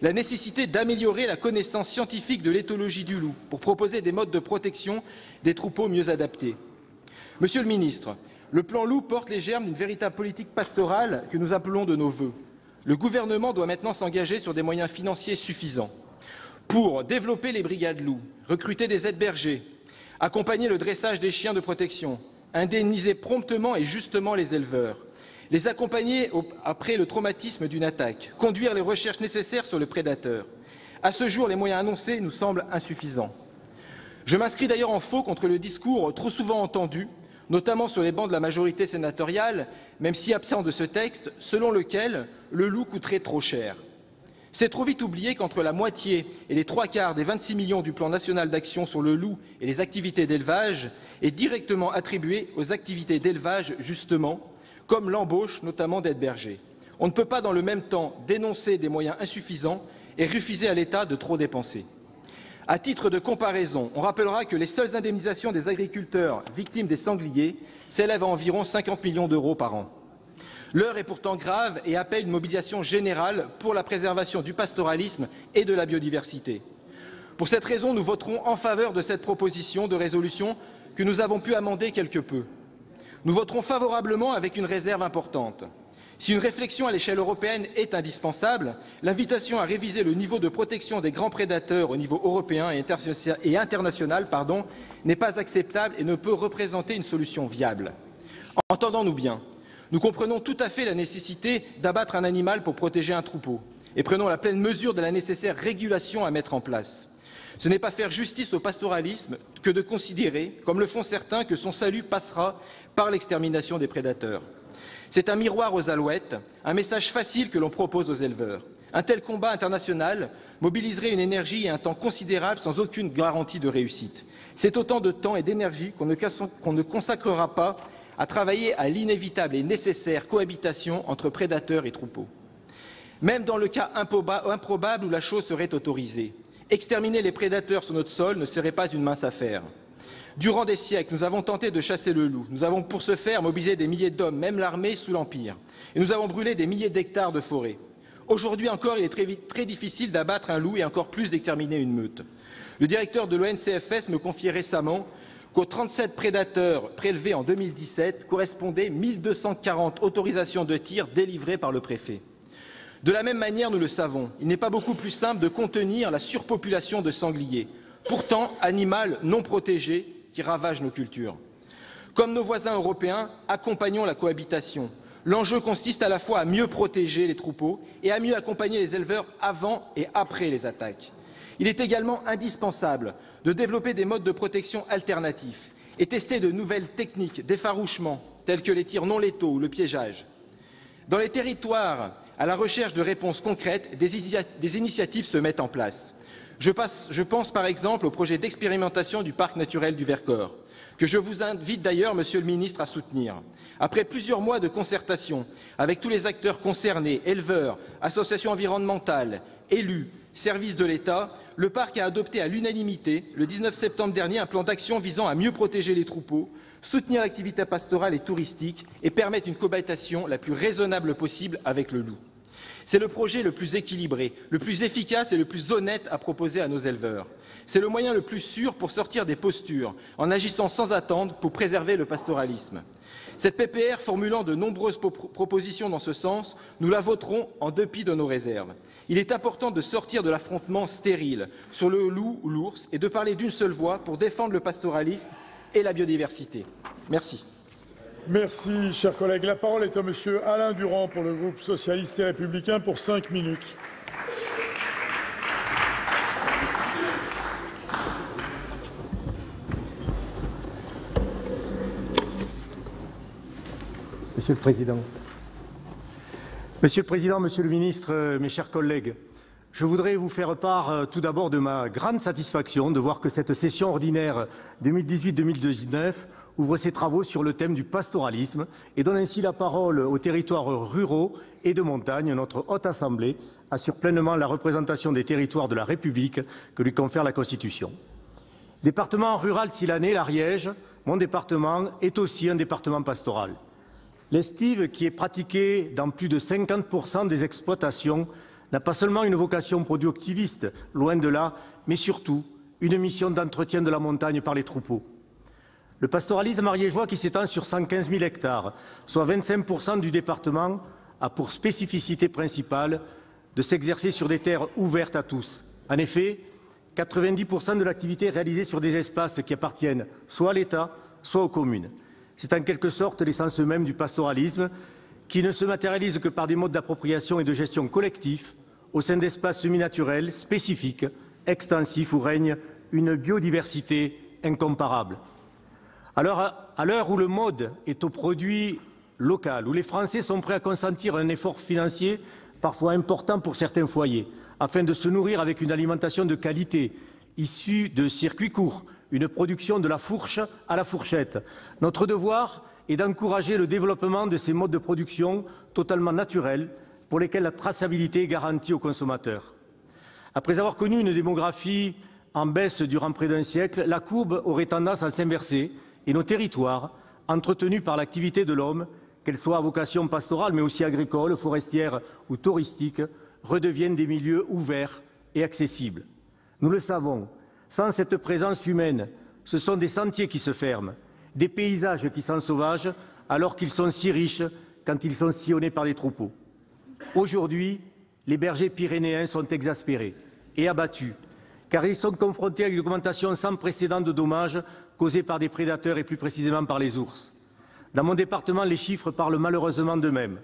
La nécessité d'améliorer la connaissance scientifique de l'éthologie du loup pour proposer des modes de protection des troupeaux mieux adaptés. Monsieur le ministre, le plan loup porte les germes d'une véritable politique pastorale que nous appelons de nos vœux. Le gouvernement doit maintenant s'engager sur des moyens financiers suffisants pour développer les brigades loups, recruter des aides-bergers, accompagner le dressage des chiens de protection, indemniser promptement et justement les éleveurs, les accompagner après le traumatisme d'une attaque, conduire les recherches nécessaires sur le prédateur. À ce jour, les moyens annoncés nous semblent insuffisants. Je m'inscris d'ailleurs en faux contre le discours trop souvent entendu, notamment sur les bancs de la majorité sénatoriale, même si absent de ce texte, selon lequel le loup coûterait trop cher. C'est trop vite oublier qu'entre la moitié et les 3/4 des 26 millions du plan national d'action sur le loup et les activités d'élevage est directement attribué aux activités d'élevage, justement, comme l'embauche notamment d'aides-bergers. On ne peut pas dans le même temps dénoncer des moyens insuffisants et refuser à l'État de trop dépenser. À titre de comparaison, on rappellera que les seules indemnisations des agriculteurs victimes des sangliers s'élèvent à environ 50 millions d'euros par an. L'heure est pourtant grave et appelle une mobilisation générale pour la préservation du pastoralisme et de la biodiversité. Pour cette raison, nous voterons en faveur de cette proposition de résolution que nous avons pu amender quelque peu. Nous voterons favorablement avec une réserve importante. Si une réflexion à l'échelle européenne est indispensable, l'invitation à réviser le niveau de protection des grands prédateurs au niveau européen et international n'est pas acceptable et ne peut représenter une solution viable. Entendons-nous bien. Nous comprenons tout à fait la nécessité d'abattre un animal pour protéger un troupeau et prenons la pleine mesure de la nécessaire régulation à mettre en place. Ce n'est pas faire justice au pastoralisme que de considérer, comme le font certains, que son salut passera par l'extermination des prédateurs. C'est un miroir aux alouettes, un message facile que l'on propose aux éleveurs. Un tel combat international mobiliserait une énergie et un temps considérables sans aucune garantie de réussite. C'est autant de temps et d'énergie qu'on ne consacrera pas à travailler à l'inévitable et nécessaire cohabitation entre prédateurs et troupeaux. Même dans le cas improbable où la chose serait autorisée, exterminer les prédateurs sur notre sol ne serait pas une mince affaire. Durant des siècles, nous avons tenté de chasser le loup. Nous avons pour ce faire mobilisé des milliers d'hommes, même l'armée sous l'Empire. Et nous avons brûlé des milliers d'hectares de forêt. Aujourd'hui encore, il est très difficile d'abattre un loup et encore plus d'exterminer une meute. Le directeur de l'ONCFS me confiait récemment qu'aux 37 prédateurs prélevés en 2017 correspondaient 1240 autorisations de tir délivrées par le préfet. De la même manière, nous le savons, il n'est pas beaucoup plus simple de contenir la surpopulation de sangliers, pourtant animal non protégé qui ravage nos cultures. Comme nos voisins européens, accompagnons la cohabitation. L'enjeu consiste à la fois à mieux protéger les troupeaux et à mieux accompagner les éleveurs avant et après les attaques. Il est également indispensable de développer des modes de protection alternatifs et tester de nouvelles techniques d'effarouchement, telles que les tirs non létaux ou le piégeage. Dans les territoires à la recherche de réponses concrètes, des initiatives se mettent en place. Je pense par exemple au projet d'expérimentation du parc naturel du Vercors, que je vous invite d'ailleurs, Monsieur le Ministre, à soutenir. Après plusieurs mois de concertation avec tous les acteurs concernés, éleveurs, associations environnementales, élus, service de l'État, le parc a adopté à l'unanimité, le 19 septembre dernier, un plan d'action visant à mieux protéger les troupeaux, soutenir l'activité pastorale et touristique et permettre une cohabitation la plus raisonnable possible avec le loup. C'est le projet le plus équilibré, le plus efficace et le plus honnête à proposer à nos éleveurs. C'est le moyen le plus sûr pour sortir des postures, en agissant sans attendre pour préserver le pastoralisme. Cette PPR formulant de nombreuses propositions dans ce sens, nous la voterons en dépit de nos réserves. Il est important de sortir de l'affrontement stérile sur le loup ou l'ours et de parler d'une seule voix pour défendre le pastoralisme et la biodiversité. Merci. Merci, chers collègues. La parole est à monsieur Alain Durand pour le groupe socialiste et républicain pour 5 minutes. Monsieur le Président, Monsieur le Ministre, mes chers collègues, je voudrais vous faire part tout d'abord de ma grande satisfaction de voir que cette session ordinaire 2018-2019 ouvre ses travaux sur le thème du pastoralisme et donne ainsi la parole aux territoires ruraux et de montagne. Notre Haute Assemblée assure pleinement la représentation des territoires de la République que lui confère la Constitution. Département rural silanais, l'Ariège, mon département, est aussi un département pastoral. L'estive, qui est pratiquée dans plus de 50% des exploitations, n'a pas seulement une vocation productiviste, loin de là, mais surtout une mission d'entretien de la montagne par les troupeaux. Le pastoralisme ariégeois, qui s'étend sur 115 000 hectares, soit 25% du département, a pour spécificité principale de s'exercer sur des terres ouvertes à tous. En effet, 90% de l'activité est réalisée sur des espaces qui appartiennent soit à l'État, soit aux communes. C'est en quelque sorte l'essence même du pastoralisme, qui ne se matérialise que par des modes d'appropriation et de gestion collectifs au sein d'espaces semi-naturels spécifiques, extensifs, où règne une biodiversité incomparable. À l'heure où le mode est au produit local, où les Français sont prêts à consentir un effort financier parfois important pour certains foyers, afin de se nourrir avec une alimentation de qualité, issue de circuits courts, une production de la fourche à la fourchette. Notre devoir est d'encourager le développement de ces modes de production totalement naturels, pour lesquels la traçabilité est garantie aux consommateurs. Après avoir connu une démographie en baisse durant près d'un siècle, la courbe aurait tendance à s'inverser et nos territoires, entretenus par l'activité de l'homme, qu'elle soit à vocation pastorale mais aussi agricole, forestière ou touristique, redeviennent des milieux ouverts et accessibles. Nous le savons, sans cette présence humaine, ce sont des sentiers qui se ferment, des paysages qui s'ensauvagent alors qu'ils sont si riches quand ils sont sillonnés par les troupeaux. Aujourd'hui, les bergers pyrénéens sont exaspérés et abattus, car ils sont confrontés à une augmentation sans précédent de dommages causés par des prédateurs et plus précisément par les ours. Dans mon département, les chiffres parlent malheureusement d'eux-mêmes.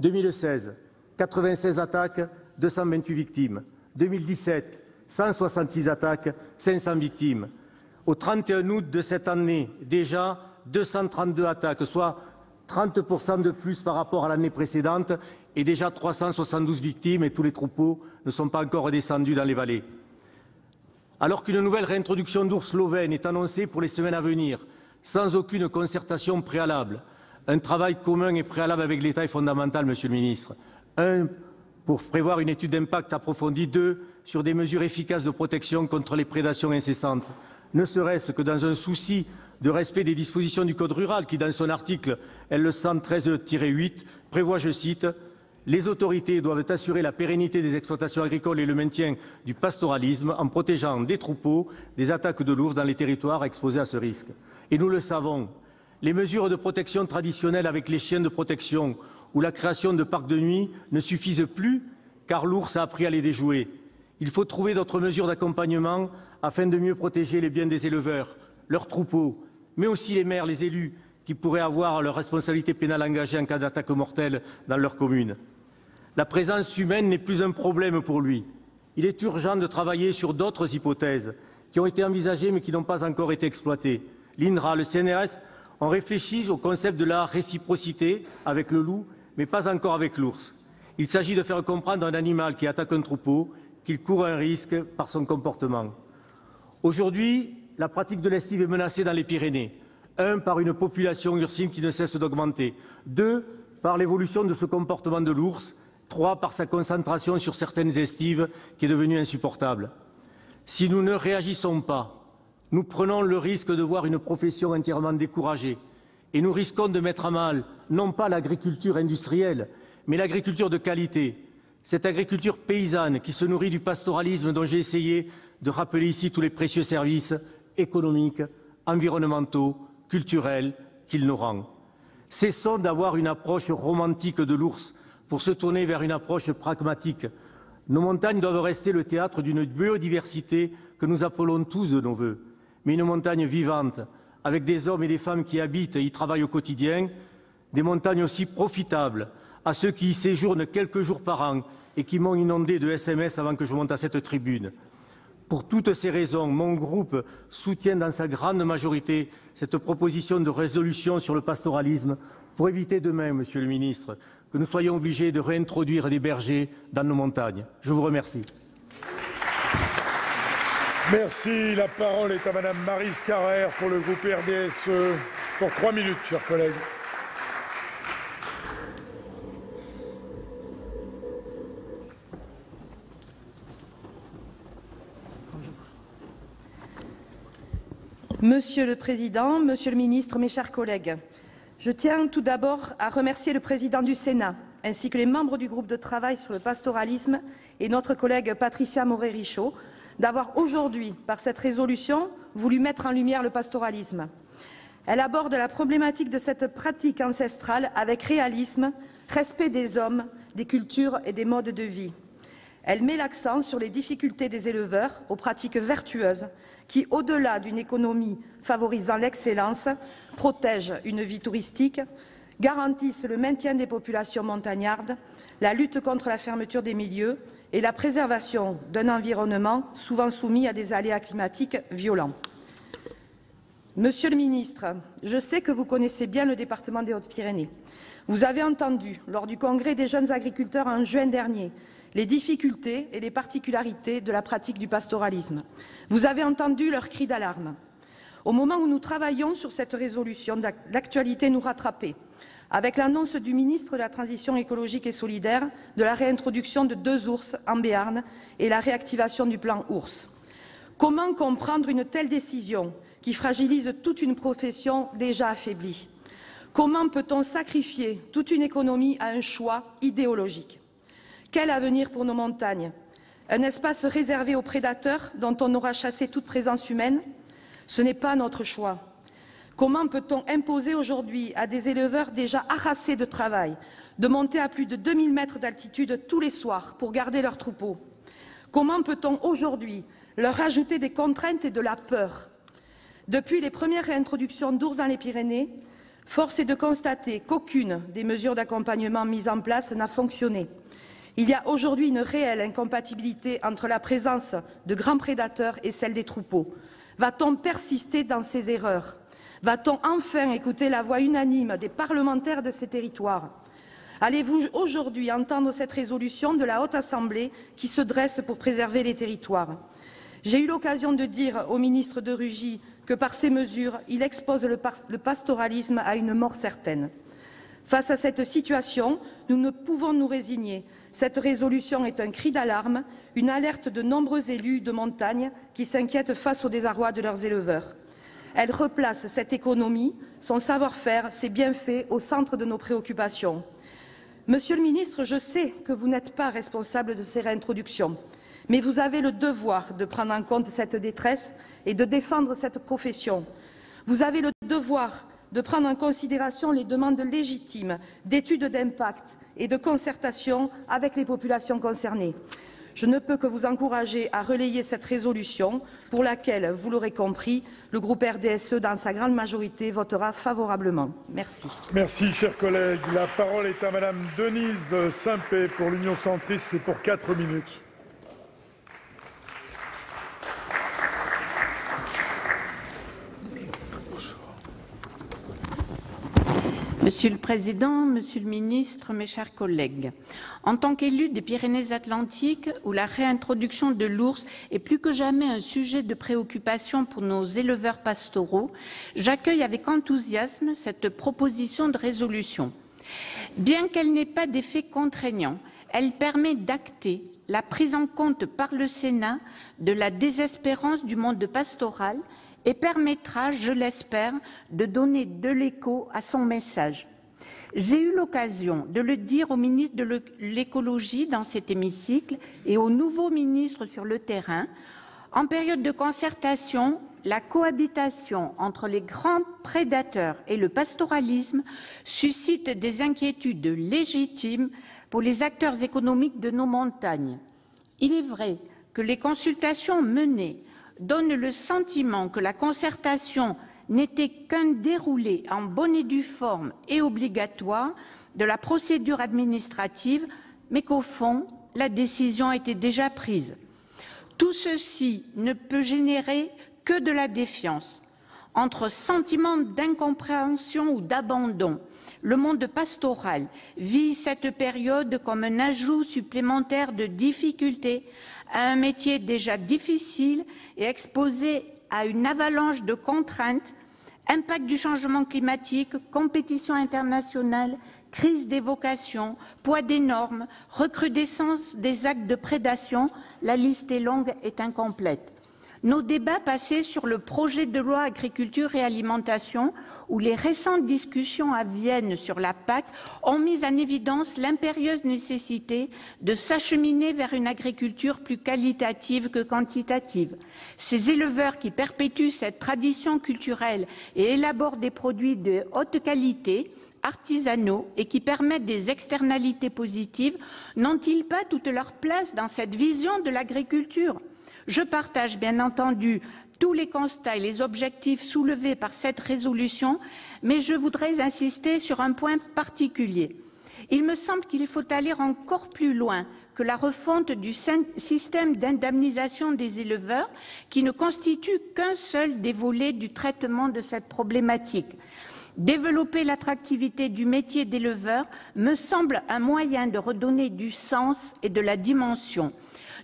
2016, 96 attaques, 228 victimes. 2017, 166 attaques, 500 victimes. Au 31 août de cette année, déjà 232 attaques, soit 30% de plus par rapport à l'année précédente, et déjà 372 victimes, et tous les troupeaux ne sont pas encore descendus dans les vallées. Alors qu'une nouvelle réintroduction d'ours slovènes est annoncée pour les semaines à venir, sans aucune concertation préalable, un travail commun et préalable avec l'État est fondamental, Monsieur le Ministre. 1, pour prévoir une étude d'impact approfondie. 2, sur des mesures efficaces de protection contre les prédations incessantes, ne serait-ce que dans un souci de respect des dispositions du Code rural qui, dans son article L113-8, prévoit, je cite, « Les autorités doivent assurer la pérennité des exploitations agricoles et le maintien du pastoralisme en protégeant des troupeaux des attaques de l'ours dans les territoires exposés à ce risque. » Et nous le savons, les mesures de protection traditionnelles avec les chiens de protection ou la création de parcs de nuit ne suffisent plus car l'ours a appris à les déjouer. Il faut trouver d'autres mesures d'accompagnement afin de mieux protéger les biens des éleveurs, leurs troupeaux, mais aussi les maires, les élus qui pourraient avoir leur responsabilité pénale engagée en cas d'attaque mortelle dans leur commune. La présence humaine n'est plus un problème pour lui. Il est urgent de travailler sur d'autres hypothèses qui ont été envisagées mais qui n'ont pas encore été exploitées. L'INRA, le CNRS ont réfléchi au concept de la réciprocité avec le loup, mais pas encore avec l'ours. Il s'agit de faire comprendre à un animal qui attaque un troupeau qu'il court un risque par son comportement. Aujourd'hui, la pratique de l'estive est menacée dans les Pyrénées. 1, par une population ursine qui ne cesse d'augmenter. 2, par l'évolution de ce comportement de l'ours. 3, par sa concentration sur certaines estives qui est devenue insupportable. Si nous ne réagissons pas, nous prenons le risque de voir une profession entièrement découragée et nous risquons de mettre à mal non pas l'agriculture industrielle, mais l'agriculture de qualité, cette agriculture paysanne qui se nourrit du pastoralisme dont j'ai essayé de rappeler ici tous les précieux services économiques, environnementaux, culturels qu'il nous rend. Cessons d'avoir une approche romantique de l'ours pour se tourner vers une approche pragmatique. Nos montagnes doivent rester le théâtre d'une biodiversité que nous appelons tous de nos vœux, mais une montagne vivante, avec des hommes et des femmes qui habitent et y travaillent au quotidien, des montagnes aussi profitables à ceux qui y séjournent quelques jours par an et qui m'ont inondé de SMS avant que je monte à cette tribune. Pour toutes ces raisons, mon groupe soutient dans sa grande majorité cette proposition de résolution sur le pastoralisme pour éviter demain, Monsieur le ministre, que nous soyons obligés de réintroduire des bergers dans nos montagnes. Je vous remercie. Merci. La parole est à Madame Maryse Carrère pour le groupe RDSE. Pour 3 minutes, chers collègues. Monsieur le Président, Monsieur le Ministre, mes chers collègues, je tiens tout d'abord à remercier le Président du Sénat, ainsi que les membres du groupe de travail sur le pastoralisme et notre collègue Patricia Morhet-Richaud, d'avoir aujourd'hui, par cette résolution, voulu mettre en lumière le pastoralisme. Elle aborde la problématique de cette pratique ancestrale avec réalisme, respect des hommes, des cultures et des modes de vie. Elle met l'accent sur les difficultés des éleveurs aux pratiques vertueuses qui, au-delà d'une économie favorisant l'excellence, protègent une vie touristique, garantissent le maintien des populations montagnardes, la lutte contre la fermeture des milieux et la préservation d'un environnement souvent soumis à des aléas climatiques violents. Monsieur le ministre, je sais que vous connaissez bien le département des Hautes-Pyrénées. Vous avez entendu, lors du congrès des jeunes agriculteurs en juin dernier, les difficultés et les particularités de la pratique du pastoralisme. Vous avez entendu leurs cris d'alarme. Au moment où nous travaillons sur cette résolution, l'actualité nous rattrapait, avec l'annonce du ministre de la Transition écologique et solidaire de la réintroduction de 2 ours en Béarn et la réactivation du plan ours. Comment comprendre une telle décision qui fragilise toute une profession déjà affaiblie? Comment peut-on sacrifier toute une économie à un choix idéologique? Quel avenir pour nos montagnes? Un espace réservé aux prédateurs dont on aura chassé toute présence humaine? Ce n'est pas notre choix. Comment peut-on imposer aujourd'hui à des éleveurs déjà harassés de travail de monter à plus de 2000 mètres d'altitude tous les soirs pour garder leurs troupeaux? Comment peut-on aujourd'hui leur rajouter des contraintes et de la peur? Depuis les premières réintroductions d'ours dans les Pyrénées, force est de constater qu'aucune des mesures d'accompagnement mises en place n'a fonctionné. Il y a aujourd'hui une réelle incompatibilité entre la présence de grands prédateurs et celle des troupeaux. Va-t-on persister dans ces erreurs? Va-t-on enfin écouter la voix unanime des parlementaires de ces territoires? Allez-vous aujourd'hui entendre cette résolution de la Haute Assemblée qui se dresse pour préserver les territoires? J'ai eu l'occasion de dire au ministre de Rugy que par ces mesures, il expose le pastoralisme à une mort certaine. Face à cette situation, nous ne pouvons nous résigner. Cette résolution est un cri d'alarme, une alerte de nombreux élus de montagne qui s'inquiètent face au désarroi de leurs éleveurs. Elle replace cette économie, son savoir-faire, ses bienfaits au centre de nos préoccupations. Monsieur le ministre, je sais que vous n'êtes pas responsable de ces réintroductions, mais vous avez le devoir de prendre en compte cette détresse et de défendre cette profession. Vous avez le devoir de prendre en considération les demandes légitimes d'études d'impact et de concertation avec les populations concernées. Je ne peux que vous encourager à relayer cette résolution pour laquelle, vous l'aurez compris, le groupe RDSE, dans sa grande majorité, votera favorablement. Merci. Merci, chers collègues. La parole est à Madame Denise Saint-Pé pour l'Union centriste. C'est pour 4 minutes. Monsieur le Président, Monsieur le Ministre, mes chers collègues, en tant qu'élu des Pyrénées-Atlantiques, où la réintroduction de l'ours est plus que jamais un sujet de préoccupation pour nos éleveurs pastoraux, j'accueille avec enthousiasme cette proposition de résolution. Bien qu'elle n'ait pas d'effet contraignant, elle permet d'acter la prise en compte par le Sénat de la désespérance du monde pastoral et permettra, je l'espère, de donner de l'écho à son message. J'ai eu l'occasion de le dire au ministre de l'écologie dans cet hémicycle et au nouveau ministre sur le terrain. En période de concertation, la cohabitation entre les grands prédateurs et le pastoralisme suscite des inquiétudes légitimes pour les acteurs économiques de nos montagnes. Il est vrai que les consultations menées donnent le sentiment que la concertation n'était qu'un déroulé en bonne et due forme et obligatoire de la procédure administrative, mais qu'au fond, la décision était déjà prise. Tout ceci ne peut générer que de la défiance. Entre sentiment d'incompréhension ou d'abandon, le monde pastoral vit cette période comme un ajout supplémentaire de difficultés à un métier déjà difficile et exposé à une avalanche de contraintes, impact du changement climatique, compétition internationale, crise des vocations, poids des normes, recrudescence des actes de prédation, la liste est longue et incomplète. Nos débats passés sur le projet de loi agriculture et alimentation ou les récentes discussions à Vienne sur la PAC ont mis en évidence l'impérieuse nécessité de s'acheminer vers une agriculture plus qualitative que quantitative. Ces éleveurs qui perpétuent cette tradition culturelle et élaborent des produits de haute qualité, artisanaux et qui permettent des externalités positives, n'ont-ils pas toute leur place dans cette vision de l'agriculture ? Je partage bien entendu tous les constats et les objectifs soulevés par cette résolution, mais je voudrais insister sur un point particulier. Il me semble qu'il faut aller encore plus loin que la refonte du système d'indemnisation des éleveurs, qui ne constitue qu'un seul des volets du traitement de cette problématique. Développer l'attractivité du métier d'éleveur me semble un moyen de redonner du sens et de la dimension.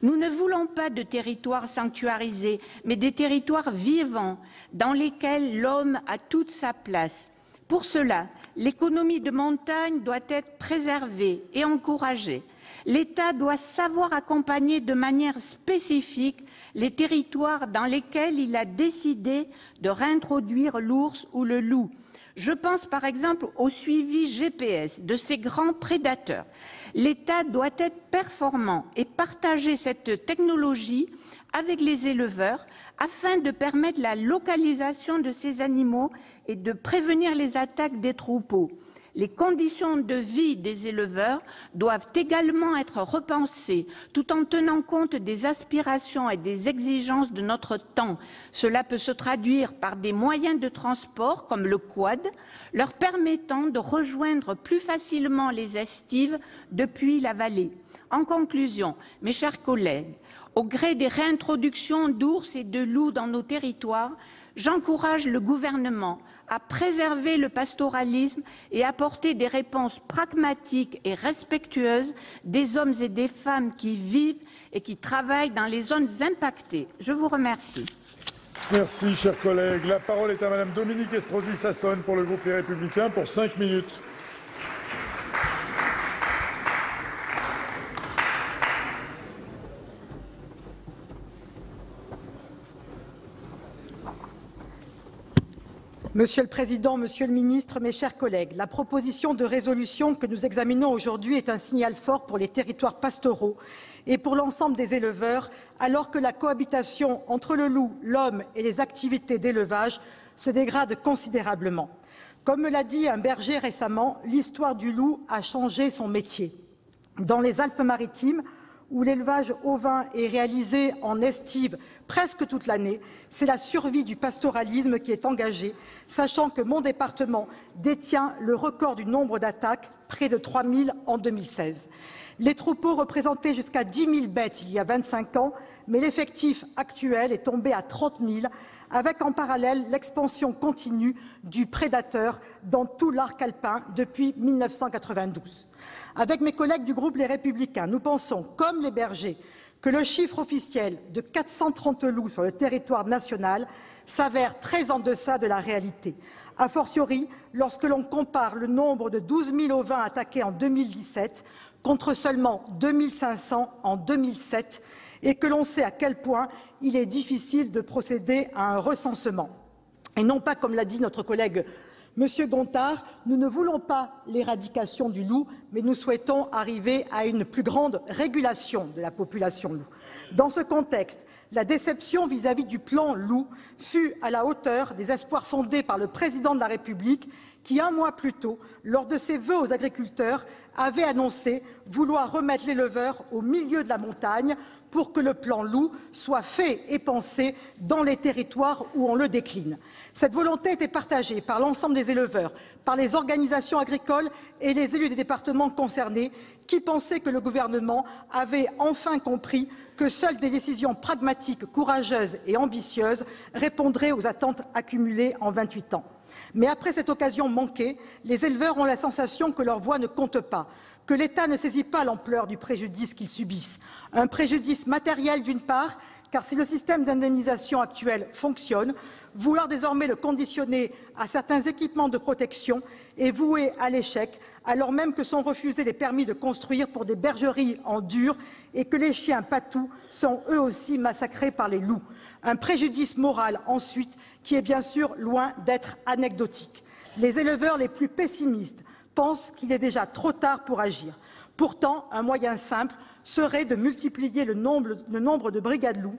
Nous ne voulons pas de territoires sanctuarisés, mais des territoires vivants dans lesquels l'homme a toute sa place. Pour cela, l'économie de montagne doit être préservée et encouragée. L'État doit savoir accompagner de manière spécifique les territoires dans lesquels il a décidé de réintroduire l'ours ou le loup. Je pense par exemple au suivi GPS de ces grands prédateurs. L'État doit être performant et partager cette technologie avec les éleveurs afin de permettre la localisation de ces animaux et de prévenir les attaques des troupeaux. Les conditions de vie des éleveurs doivent également être repensées tout en tenant compte des aspirations et des exigences de notre temps. Cela peut se traduire par des moyens de transport comme le quad, leur permettant de rejoindre plus facilement les estives depuis la vallée. En conclusion, mes chers collègues, au gré des réintroductions d'ours et de loups dans nos territoires, j'encourage le gouvernement à préserver le pastoralisme et apporter des réponses pragmatiques et respectueuses des hommes et des femmes qui vivent et qui travaillent dans les zones impactées. Je vous remercie. Merci, chers collègues. La parole est à Madame Dominique Estrosi Sassone pour le groupe Les Républicains pour 5 minutes. Monsieur le Président, Monsieur le Ministre, mes chers collègues, la proposition de résolution que nous examinons aujourd'hui est un signal fort pour les territoires pastoraux et pour l'ensemble des éleveurs, alors que la cohabitation entre le loup, l'homme et les activités d'élevage se dégrade considérablement. Comme me l'a dit un berger récemment, l'histoire du loup a changé son métier. Dans les Alpes-Maritimes, où l'élevage ovin est réalisé en estive presque toute l'année, c'est la survie du pastoralisme qui est engagée, sachant que mon département détient le record du nombre d'attaques, près de 3 000 en 2016. Les troupeaux représentaient jusqu'à 10 000 bêtes il y a 25 ans, mais l'effectif actuel est tombé à 30 000, avec en parallèle l'expansion continue du prédateur dans tout l'arc alpin depuis 1992. Avec mes collègues du groupe Les Républicains, nous pensons, comme les bergers, que le chiffre officiel de 430 loups sur le territoire national s'avère très en deçà de la réalité, a fortiori lorsque l'on compare le nombre de 12 000 ovins attaqués en 2017 contre seulement 2 500 en 2007 et que l'on sait à quel point il est difficile de procéder à un recensement. Et non pas, comme l'a dit notre collègue Monsieur Gontard, nous ne voulons pas l'éradication du loup, mais nous souhaitons arriver à une plus grande régulation de la population loup. Dans ce contexte, la déception vis-à-vis du plan loup fut à la hauteur des espoirs fondés par le président de la République qui, un mois plus tôt, lors de ses vœux aux agriculteurs, avait annoncé vouloir remettre l'éleveur au milieu de la montagne pour que le plan loup soit fait et pensé dans les territoires où on le décline. Cette volonté était partagée par l'ensemble des éleveurs, par les organisations agricoles et les élus des départements concernés qui pensaient que le gouvernement avait enfin compris que seules des décisions pragmatiques, courageuses et ambitieuses répondraient aux attentes accumulées en 28 ans. Mais après cette occasion manquée, les éleveurs ont la sensation que leur voix ne compte pas, que l'État ne saisit pas l'ampleur du préjudice qu'ils subissent. Un préjudice matériel d'une part, car si le système d'indemnisation actuel fonctionne, vouloir désormais le conditionner à certains équipements de protection est voué à l'échec, alors même que sont refusés les permis de construire pour des bergeries en dur et que les chiens patous sont eux aussi massacrés par les loups. Un préjudice moral ensuite qui est bien sûr loin d'être anecdotique. Les éleveurs les plus pessimistes pensent qu'il est déjà trop tard pour agir. Pourtant, un moyen simple serait de multiplier le nombre de brigades loups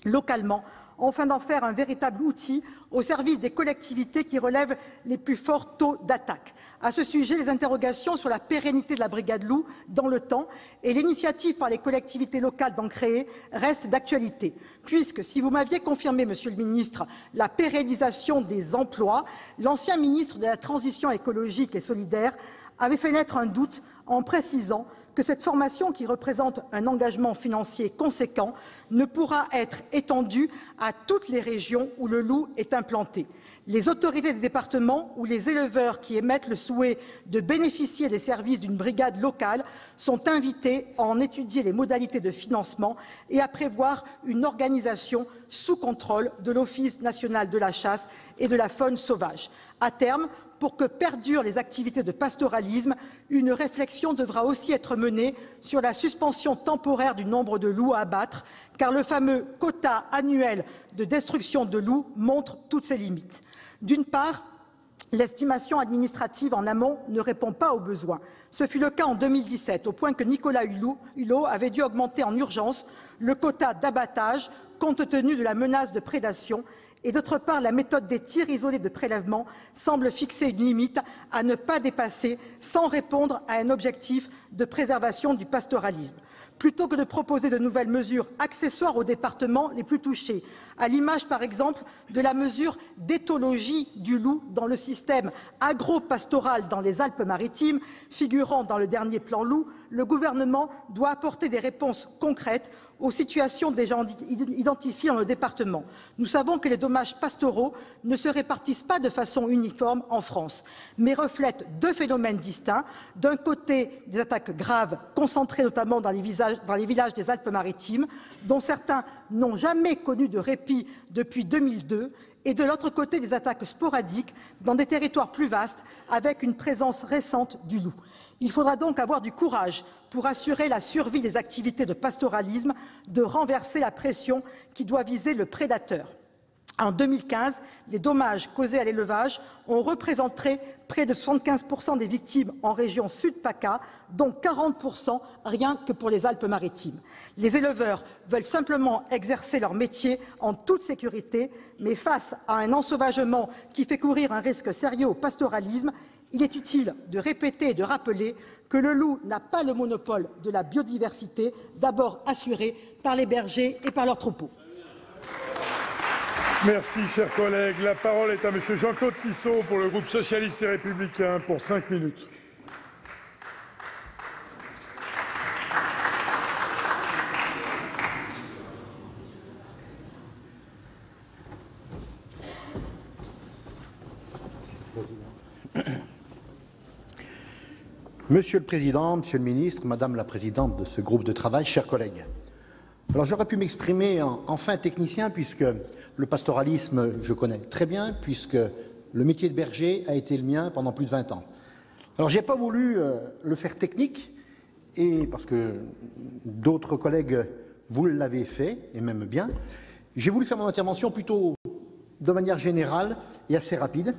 localement, afin d'en faire un véritable outil au service des collectivités qui relèvent les plus forts taux d'attaque. À ce sujet, les interrogations sur la pérennité de la brigade loup dans le temps et l'initiative par les collectivités locales d'en créer restent d'actualité, puisque si vous m'aviez confirmé, Monsieur le ministre, la pérennisation des emplois, l'ancien ministre de la Transition écologique et solidaire avait fait naître un doute en précisant que cette formation, qui représente un engagement financier conséquent, ne pourra être étendue à toutes les régions où le loup est implanté. Les autorités des départements ou les éleveurs qui émettent le souhait de bénéficier des services d'une brigade locale sont invités à en étudier les modalités de financement et à prévoir une organisation sous contrôle de l'Office national de la chasse et de la faune sauvage. À terme, pour que perdurent les activités de pastoralisme, une réflexion devra aussi être menée sur la suspension temporaire du nombre de loups à abattre, car le fameux quota annuel de destruction de loups montre toutes ses limites. D'une part, l'estimation administrative en amont ne répond pas aux besoins. Ce fut le cas en 2017, au point que Nicolas Hulot avait dû augmenter en urgence le quota d'abattage compte tenu de la menace de prédation. Et d'autre part, la méthode des tirs isolés de prélèvement semble fixer une limite à ne pas dépasser sans répondre à un objectif de préservation du pastoralisme. Plutôt que de proposer de nouvelles mesures accessoires aux départements les plus touchés, à l'image par exemple de la mesure d'éthologie du loup dans le système agro-pastoral dans les Alpes-Maritimes, figurant dans le dernier plan loup, le gouvernement doit apporter des réponses concrètes aux situations déjà identifiées dans le département. Nous savons que les dommages pastoraux ne se répartissent pas de façon uniforme en France, mais reflètent deux phénomènes distincts. D'un côté, des attaques graves concentrées notamment dans les villages des Alpes-Maritimes, dont certains n'ont jamais connu de répit depuis 2002, et de l'autre côté, des attaques sporadiques dans des territoires plus vastes, avec une présence récente du loup. Il faudra donc avoir du courage pour assurer la survie des activités de pastoralisme, de renverser la pression qui doit viser le prédateur. En 2015, les dommages causés à l'élevage ont représenté près de 75% des victimes en région Sud-PACA, dont 40% rien que pour les Alpes-Maritimes. Les éleveurs veulent simplement exercer leur métier en toute sécurité, mais face à un ensauvagement qui fait courir un risque sérieux au pastoralisme, il est utile de répéter et de rappeler que le loup n'a pas le monopole de la biodiversité, d'abord assurée par les bergers et par leurs troupeaux. Merci, chers collègues. La parole est à Monsieur Jean-Claude Tissot pour le groupe socialiste et républicain pour 5 minutes. Monsieur le Président, Monsieur le Ministre, Madame la Présidente de ce groupe de travail, chers collègues, Alors j'aurais pu m'exprimer en fin technicien, puisque le pastoralisme, je connais très bien, puisque le métier de berger a été le mien pendant plus de 20 ans. Alors je n'ai pas voulu le faire technique, et parce que d'autres collègues vous l'avez fait, et même bien. J'ai voulu faire mon intervention plutôt de manière générale et assez rapide.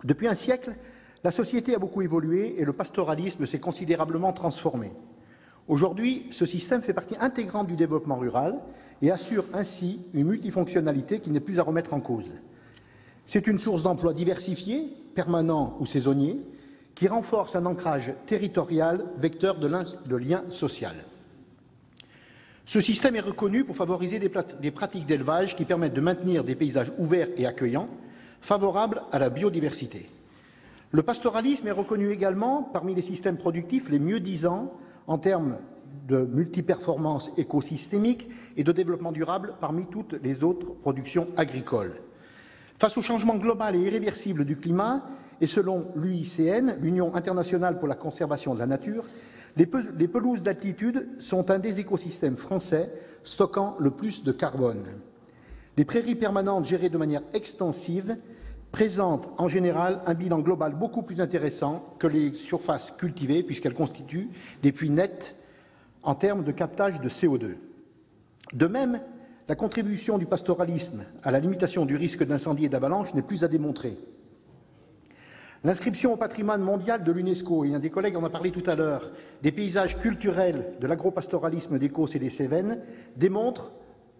Depuis un siècle, la société a beaucoup évolué et le pastoralisme s'est considérablement transformé. Aujourd'hui, ce système fait partie intégrante du développement rural et assure ainsi une multifonctionnalité qui n'est plus à remettre en cause. C'est une source d'emplois diversifiés, permanents ou saisonniers, qui renforce un ancrage territorial, vecteur de lien social. Ce système est reconnu pour favoriser des pratiques d'élevage qui permettent de maintenir des paysages ouverts et accueillants, favorables à la biodiversité. Le pastoralisme est reconnu également parmi les systèmes productifs les mieux-disants en termes de multiperformance écosystémique et de développement durable parmi toutes les autres productions agricoles. Face au changement global et irréversible du climat, et selon l'UICN, l'Union internationale pour la conservation de la nature, les pelouses d'altitude sont un des écosystèmes français stockant le plus de carbone. Les prairies permanentes gérées de manière extensive présentent en général un bilan global beaucoup plus intéressant que les surfaces cultivées, puisqu'elles constituent des puits nets en termes de captage de CO2. De même, la contribution du pastoralisme à la limitation du risque d'incendie et d'avalanche n'est plus à démontrer. L'inscription au patrimoine mondial de l'UNESCO, et un des collègues en a parlé tout à l'heure, des paysages culturels de l'agropastoralisme des Causses et des Cévennes démontre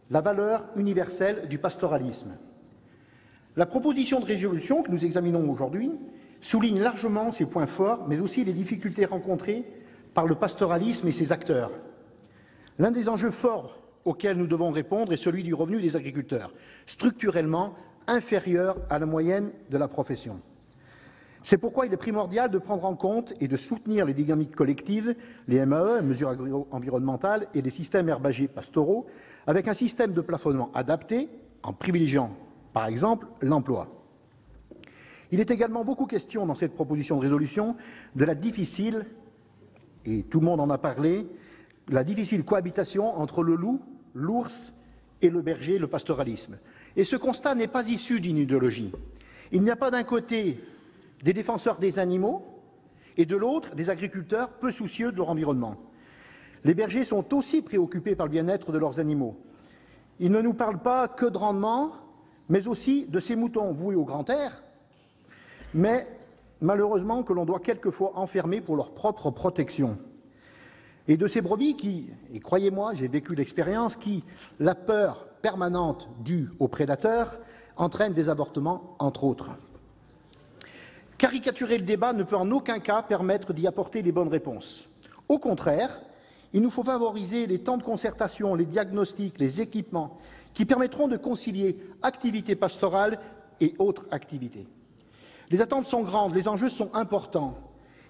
la valeur universelle du pastoralisme. La proposition de résolution que nous examinons aujourd'hui souligne largement ses points forts, mais aussi les difficultés rencontrées par le pastoralisme et ses acteurs. L'un des enjeux forts auxquels nous devons répondre est celui du revenu des agriculteurs, structurellement inférieur à la moyenne de la profession. C'est pourquoi il est primordial de prendre en compte et de soutenir les dynamiques collectives, les MAE, mesures agro-environnementales, et les systèmes herbagers pastoraux, avec un système de plafonnement adapté, en privilégiant, par exemple, l'emploi. Il est également beaucoup question dans cette proposition de résolution de la difficile, et tout le monde en a parlé, la difficile cohabitation entre le loup, l'ours et le berger, le pastoralisme. Et ce constat n'est pas issu d'une idéologie. Il n'y a pas d'un côté des défenseurs des animaux et de l'autre des agriculteurs peu soucieux de leur environnement. Les bergers sont aussi préoccupés par le bien-être de leurs animaux. Ils ne nous parlent pas que de rendement, mais aussi de ces moutons voués au grand air, mais malheureusement que l'on doit quelquefois enfermer pour leur propre protection. Et de ces brebis qui, et croyez-moi, j'ai vécu l'expérience, qui, la peur permanente due aux prédateurs, entraîne des avortements, entre autres. Caricaturer le débat ne peut en aucun cas permettre d'y apporter les bonnes réponses. Au contraire, il nous faut favoriser les temps de concertation, les diagnostics, les équipements, qui permettront de concilier activité pastorale et autres activités. Les attentes sont grandes, les enjeux sont importants.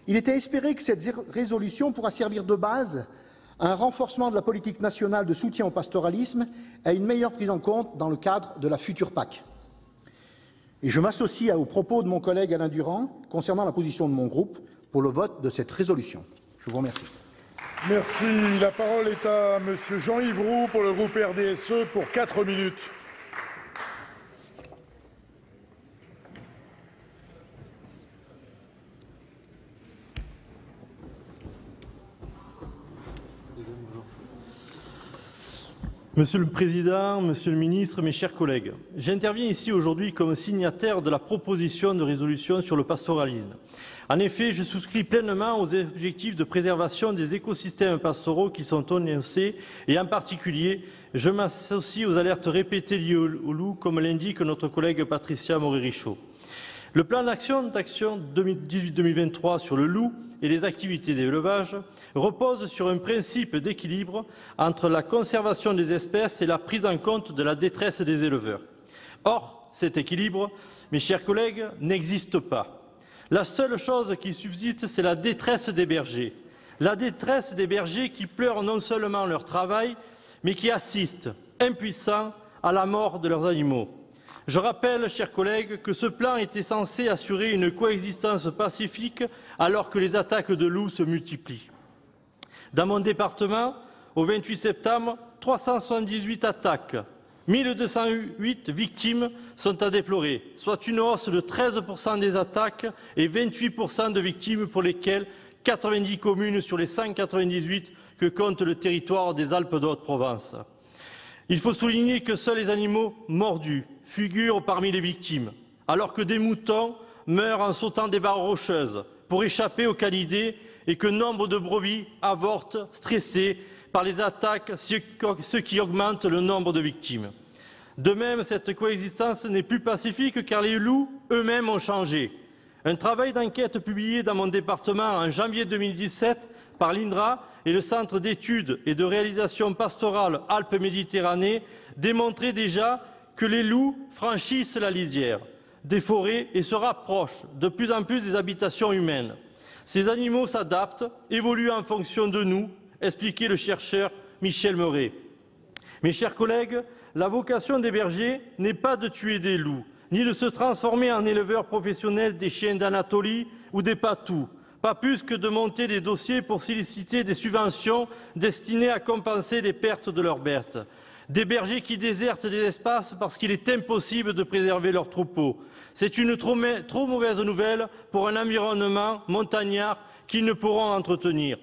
Il était espéré que cette résolution pourra servir de base à un renforcement de la politique nationale de soutien au pastoralisme et à une meilleure prise en compte dans le cadre de la future PAC. Et je m'associe aux propos de mon collègue Alain Durand concernant la position de mon groupe pour le vote de cette résolution. Je vous remercie. Merci. La parole est à Monsieur Jean-Yves Roux pour le groupe RDSE pour 4 minutes. Monsieur le Président, Monsieur le Ministre, mes chers collègues, j'interviens ici aujourd'hui comme signataire de la proposition de résolution sur le pastoralisme. En effet, je souscris pleinement aux objectifs de préservation des écosystèmes pastoraux qui sont énoncés et en particulier, je m'associe aux alertes répétées liées au loup, comme l'indique notre collègue Patricia Morhet-Richaud. Le plan d'action 2018-2023 sur le loup et les activités d'élevage repose sur un principe d'équilibre entre la conservation des espèces et la prise en compte de la détresse des éleveurs. Or, cet équilibre, mes chers collègues, n'existe pas. La seule chose qui subsiste, c'est la détresse des bergers. La détresse des bergers qui pleurent non seulement leur travail, mais qui assistent, impuissants, à la mort de leurs animaux. Je rappelle, chers collègues, que ce plan était censé assurer une coexistence pacifique alors que les attaques de loups se multiplient. Dans mon département, au 28 septembre, 378 attaques. 1208 victimes sont à déplorer, soit une hausse de 13% des attaques et 28% de victimes pour lesquelles 90 communes sur les 198 que compte le territoire des Alpes de Haute-Provence. Il faut souligner que seuls les animaux mordus figurent parmi les victimes, alors que des moutons meurent en sautant des barres rocheuses pour échapper aux canidés et que nombre de brebis avortent stressés par les attaques, ce qui augmente le nombre de victimes. De même, cette coexistence n'est plus pacifique car les loups eux-mêmes ont changé. Un travail d'enquête publié dans mon département en janvier 2017 par l'INRA et le Centre d'études et de réalisation pastorale Alpes-Méditerranée démontrait déjà que les loups franchissent la lisière des forêts et se rapprochent de plus en plus des habitations humaines. Ces animaux s'adaptent, évoluent en fonction de nous, expliquait le chercheur Michel Meuret. Mes chers collègues, la vocation des bergers n'est pas de tuer des loups, ni de se transformer en éleveurs professionnels des chiens d'Anatolie ou des patous, pas plus que de monter des dossiers pour solliciter des subventions destinées à compenser les pertes de leurs bêtes. Des bergers qui désertent des espaces parce qu'il est impossible de préserver leurs troupeaux. C'est une trop mauvaise nouvelle pour un environnement montagnard qu'ils ne pourront entretenir.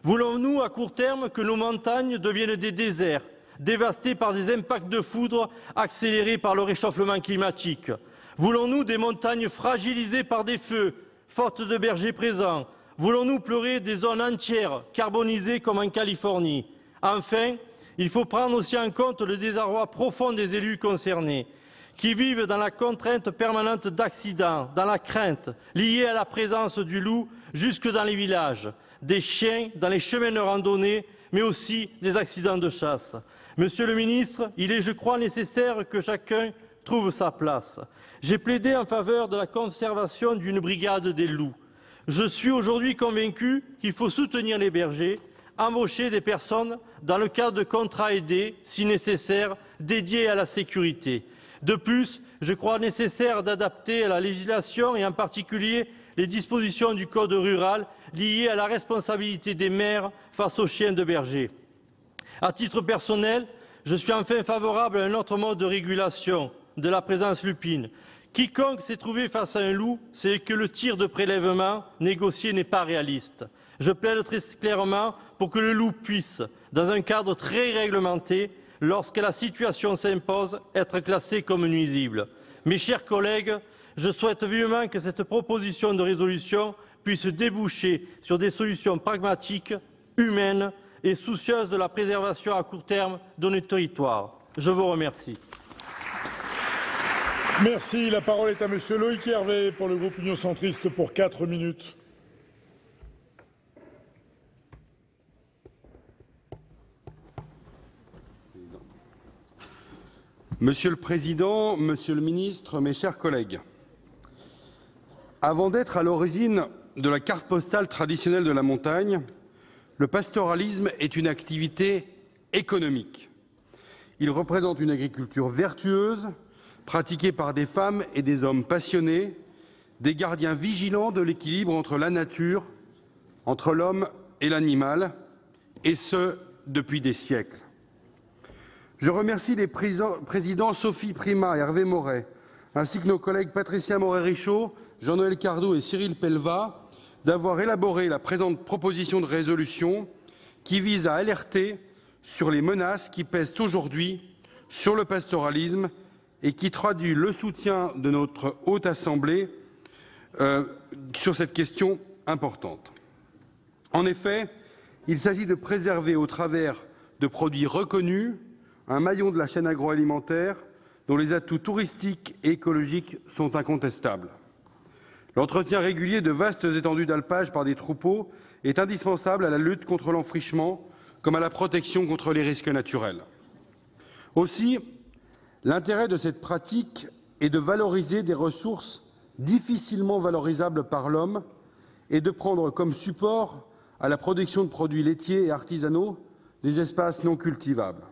Voulons-nous à court terme que nos montagnes deviennent des déserts, dévastés par des impacts de foudre accélérés par le réchauffement climatique? Voulons-nous des montagnes fragilisées par des feux, faute de bergers présents? Voulons-nous pleurer des zones entières carbonisées comme en Californie? Enfin, il faut prendre aussi en compte le désarroi profond des élus concernés, qui vivent dans la contrainte permanente d'accidents, dans la crainte liée à la présence du loup jusque dans les villages, des chiens dans les chemins de randonnée, mais aussi des accidents de chasse. Monsieur le ministre, il est, je crois, nécessaire que chacun trouve sa place. J'ai plaidé en faveur de la conservation d'une brigade des loups. Je suis aujourd'hui convaincu qu'il faut soutenir les bergers, embaucher des personnes dans le cadre de contrats aidés, si nécessaire, dédiés à la sécurité. De plus, je crois nécessaire d'adapter à la législation et en particulier les dispositions du Code rural liées à la responsabilité des maires face aux chiens de berger. À titre personnel, je suis enfin favorable à un autre mode de régulation de la présence lupine. Quiconque s'est trouvé face à un loup sait que le tir de prélèvement négocié n'est pas réaliste. Je plaide très clairement pour que le loup puisse, dans un cadre très réglementé, lorsque la situation s'impose, être classé comme nuisible. Mes chers collègues, je souhaite vivement que cette proposition de résolution puisse déboucher sur des solutions pragmatiques, humaines et soucieuses de la préservation à court terme de nos territoires. Je vous remercie. Merci. La parole est à monsieur Loïc Hervé pour le groupe Union centriste pour 4 minutes. Monsieur le Président, Monsieur le Ministre, mes chers collègues, avant d'être à l'origine de la carte postale traditionnelle de la montagne, le pastoralisme est une activité économique. Il représente une agriculture vertueuse, pratiquée par des femmes et des hommes passionnés, des gardiens vigilants de l'équilibre entre la nature, entre l'homme et l'animal, et ce, depuis des siècles. Je remercie les présidents Sophie Primas et Hervé Maurey, ainsi que nos collègues Patricia Morhet-Richaud, Jean-Noël Cardoux et Cyril Pellevat, d'avoir élaboré la présente proposition de résolution qui vise à alerter sur les menaces qui pèsent aujourd'hui sur le pastoralisme et qui traduit le soutien de notre Haute Assemblée sur cette question importante. En effet, il s'agit de préserver au travers de produits reconnus un maillon de la chaîne agroalimentaire dont les atouts touristiques et écologiques sont incontestables. L'entretien régulier de vastes étendues d'alpage par des troupeaux est indispensable à la lutte contre l'enfrichement comme à la protection contre les risques naturels. Aussi, l'intérêt de cette pratique est de valoriser des ressources difficilement valorisables par l'homme et de prendre comme support à la production de produits laitiers et artisanaux des espaces non cultivables.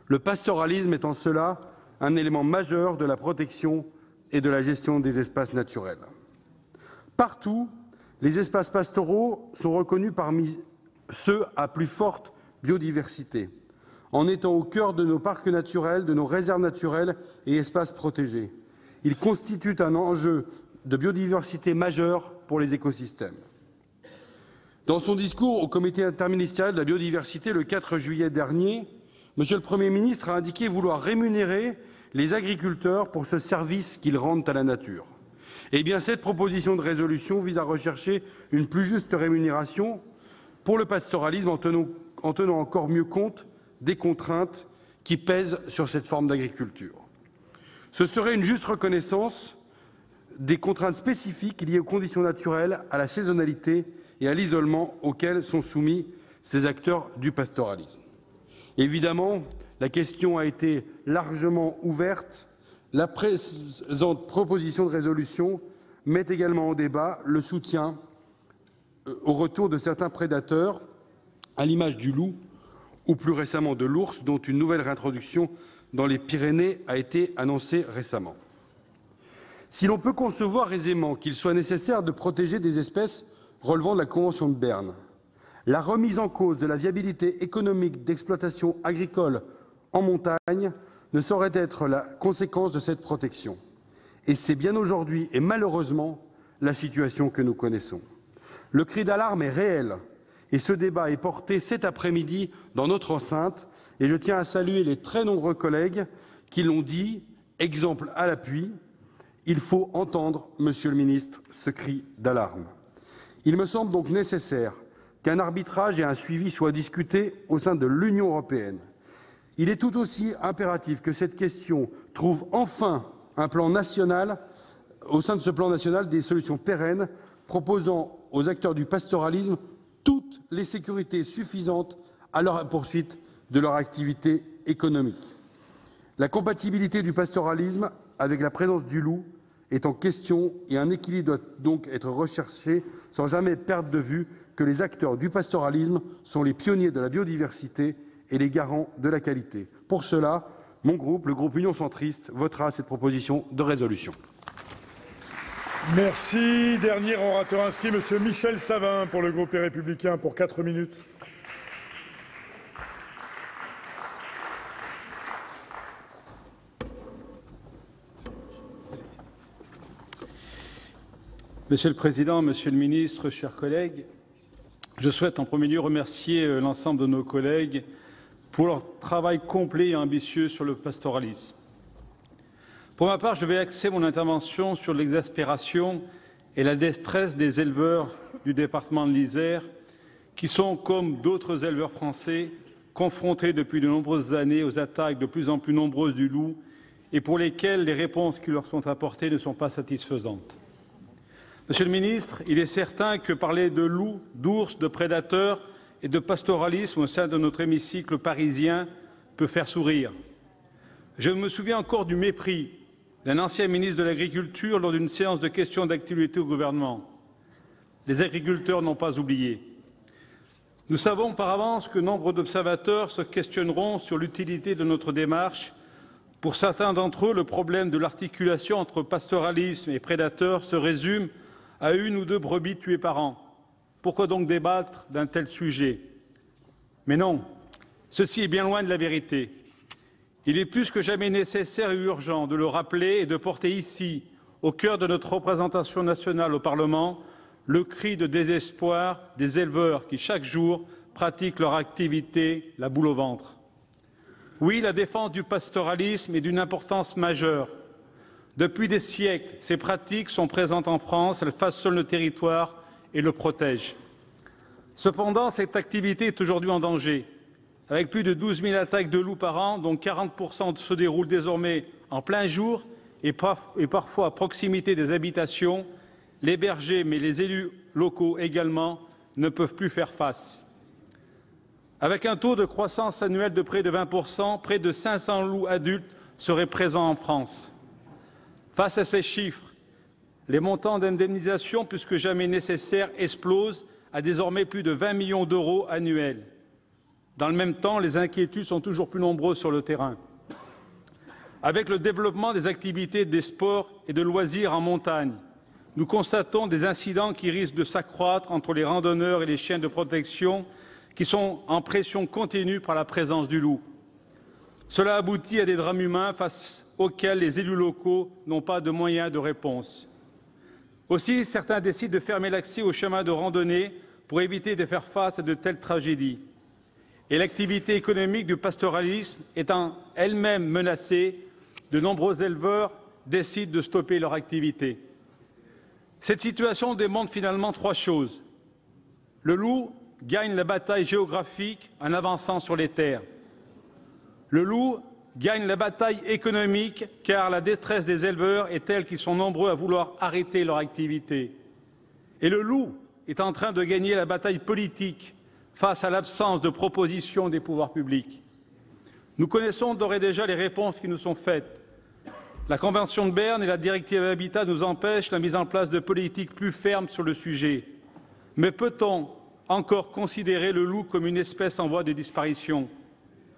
Le pastoralisme est en cela un élément majeur de la protection et de la gestion des espaces naturels. Partout, les espaces pastoraux sont reconnus parmi ceux à plus forte biodiversité. en étant au cœur de nos parcs naturels, de nos réserves naturelles et espaces protégés. Il constitue un enjeu de biodiversité majeur pour les écosystèmes. Dans son discours au comité interministériel de la biodiversité le 4 juillet dernier, M. le Premier ministre a indiqué vouloir rémunérer les agriculteurs pour ce service qu'ils rendent à la nature. Eh bien, cette proposition de résolution vise à rechercher une plus juste rémunération pour le pastoralisme en tenant encore mieux compte des contraintes qui pèsent sur cette forme d'agriculture. Ce serait une juste reconnaissance des contraintes spécifiques liées aux conditions naturelles, à la saisonnalité et à l'isolement auxquels sont soumis ces acteurs du pastoralisme. Évidemment, la question a été largement ouverte. La présente proposition de résolution met également en débat le soutien au retour de certains prédateurs, à l'image du loup ou plus récemment de l'ours, dont une nouvelle réintroduction dans les Pyrénées a été annoncée récemment. Si l'on peut concevoir aisément qu'il soit nécessaire de protéger des espèces relevant de la Convention de Berne, la remise en cause de la viabilité économique d'exploitation agricole en montagne ne saurait être la conséquence de cette protection. Et c'est bien aujourd'hui, et malheureusement, la situation que nous connaissons. Le cri d'alarme est réel, et ce débat est porté cet après-midi dans notre enceinte, et je tiens à saluer les très nombreux collègues qui l'ont dit, exemple à l'appui. Il faut entendre, Monsieur le ministre, ce cri d'alarme. Il me semble donc nécessaire qu'un arbitrage et un suivi soient discutés au sein de l'Union européenne. Il est tout aussi impératif que cette question trouve enfin un plan national, au sein de ce plan national, des solutions pérennes proposant aux acteurs du pastoralisme toutes les sécurités suffisantes à la poursuite de leur activité économique. La compatibilité du pastoralisme avec la présence du loup est en question et un équilibre doit donc être recherché sans jamais perdre de vue que les acteurs du pastoralisme sont les pionniers de la biodiversité et les garants de la qualité. Pour cela, mon groupe, le groupe Union centriste, votera cette proposition de résolution. Merci. Dernier orateur inscrit, Monsieur Michel Savin pour le groupe Les Républicains pour 4 minutes. Monsieur le Président, Monsieur le Ministre, chers collègues, je souhaite en premier lieu remercier l'ensemble de nos collègues pour leur travail complet et ambitieux sur le pastoralisme. Pour ma part, je vais axer mon intervention sur l'exaspération et la détresse des éleveurs du département de l'Isère, qui sont, comme d'autres éleveurs français, confrontés depuis de nombreuses années aux attaques de plus en plus nombreuses du loup et pour lesquels les réponses qui leur sont apportées ne sont pas satisfaisantes. Monsieur le ministre, il est certain que parler de loups, d'ours, de prédateurs et de pastoralisme au sein de notre hémicycle parisien peut faire sourire. Je me souviens encore du mépris d'un ancien ministre de l'Agriculture lors d'une séance de questions d'actualité au gouvernement. Les agriculteurs n'ont pas oublié. Nous savons par avance que nombre d'observateurs se questionneront sur l'utilité de notre démarche. Pour certains d'entre eux, le problème de l'articulation entre pastoralisme et prédateurs se résume à 1 ou 2 brebis tuées par an. Pourquoi donc débattre d'un tel sujet? Mais non, ceci est bien loin de la vérité. Il est plus que jamais nécessaire et urgent de le rappeler et de porter ici, au cœur de notre représentation nationale au Parlement, le cri de désespoir des éleveurs qui, chaque jour, pratiquent leur activité la boule au ventre. Oui, la défense du pastoralisme est d'une importance majeure. Depuis des siècles, ces pratiques sont présentes en France, elles façonnent le territoire et le protègent. Cependant, cette activité est aujourd'hui en danger. Avec plus de 12 000 attaques de loups par an, dont 40% se déroulent désormais en plein jour et parfois à proximité des habitations, les bergers, mais les élus locaux également, ne peuvent plus faire face. Avec un taux de croissance annuelle de près de 20%, près de 500 loups adultes seraient présents en France. Face à ces chiffres, les montants d'indemnisation plus que jamais nécessaires explosent à désormais plus de 20 millions d'euros annuels. Dans le même temps, les inquiétudes sont toujours plus nombreuses sur le terrain. Avec le développement des activités des sports et de loisirs en montagne, nous constatons des incidents qui risquent de s'accroître entre les randonneurs et les chiens de protection qui sont en pression continue par la présence du loup. Cela aboutit à des drames humains face auxquels les élus locaux n'ont pas de moyens de réponse. Aussi, certains décident de fermer l'accès aux chemins de randonnée pour éviter de faire face à de telles tragédies. Et l'activité économique du pastoralisme étant elle-même menacée, de nombreux éleveurs décident de stopper leur activité. Cette situation démontre finalement trois choses. Le loup gagne la bataille géographique en avançant sur les terres. Le loup gagne la bataille économique car la détresse des éleveurs est telle qu'ils sont nombreux à vouloir arrêter leur activité. Et le loup est en train de gagner la bataille politique face à l'absence de propositions des pouvoirs publics. Nous connaissons d'ores et déjà les réponses qui nous sont faites. La Convention de Berne et la directive Habitat nous empêchent la mise en place de politiques plus fermes sur le sujet. Mais peut-on encore considérer le loup comme une espèce en voie de disparition?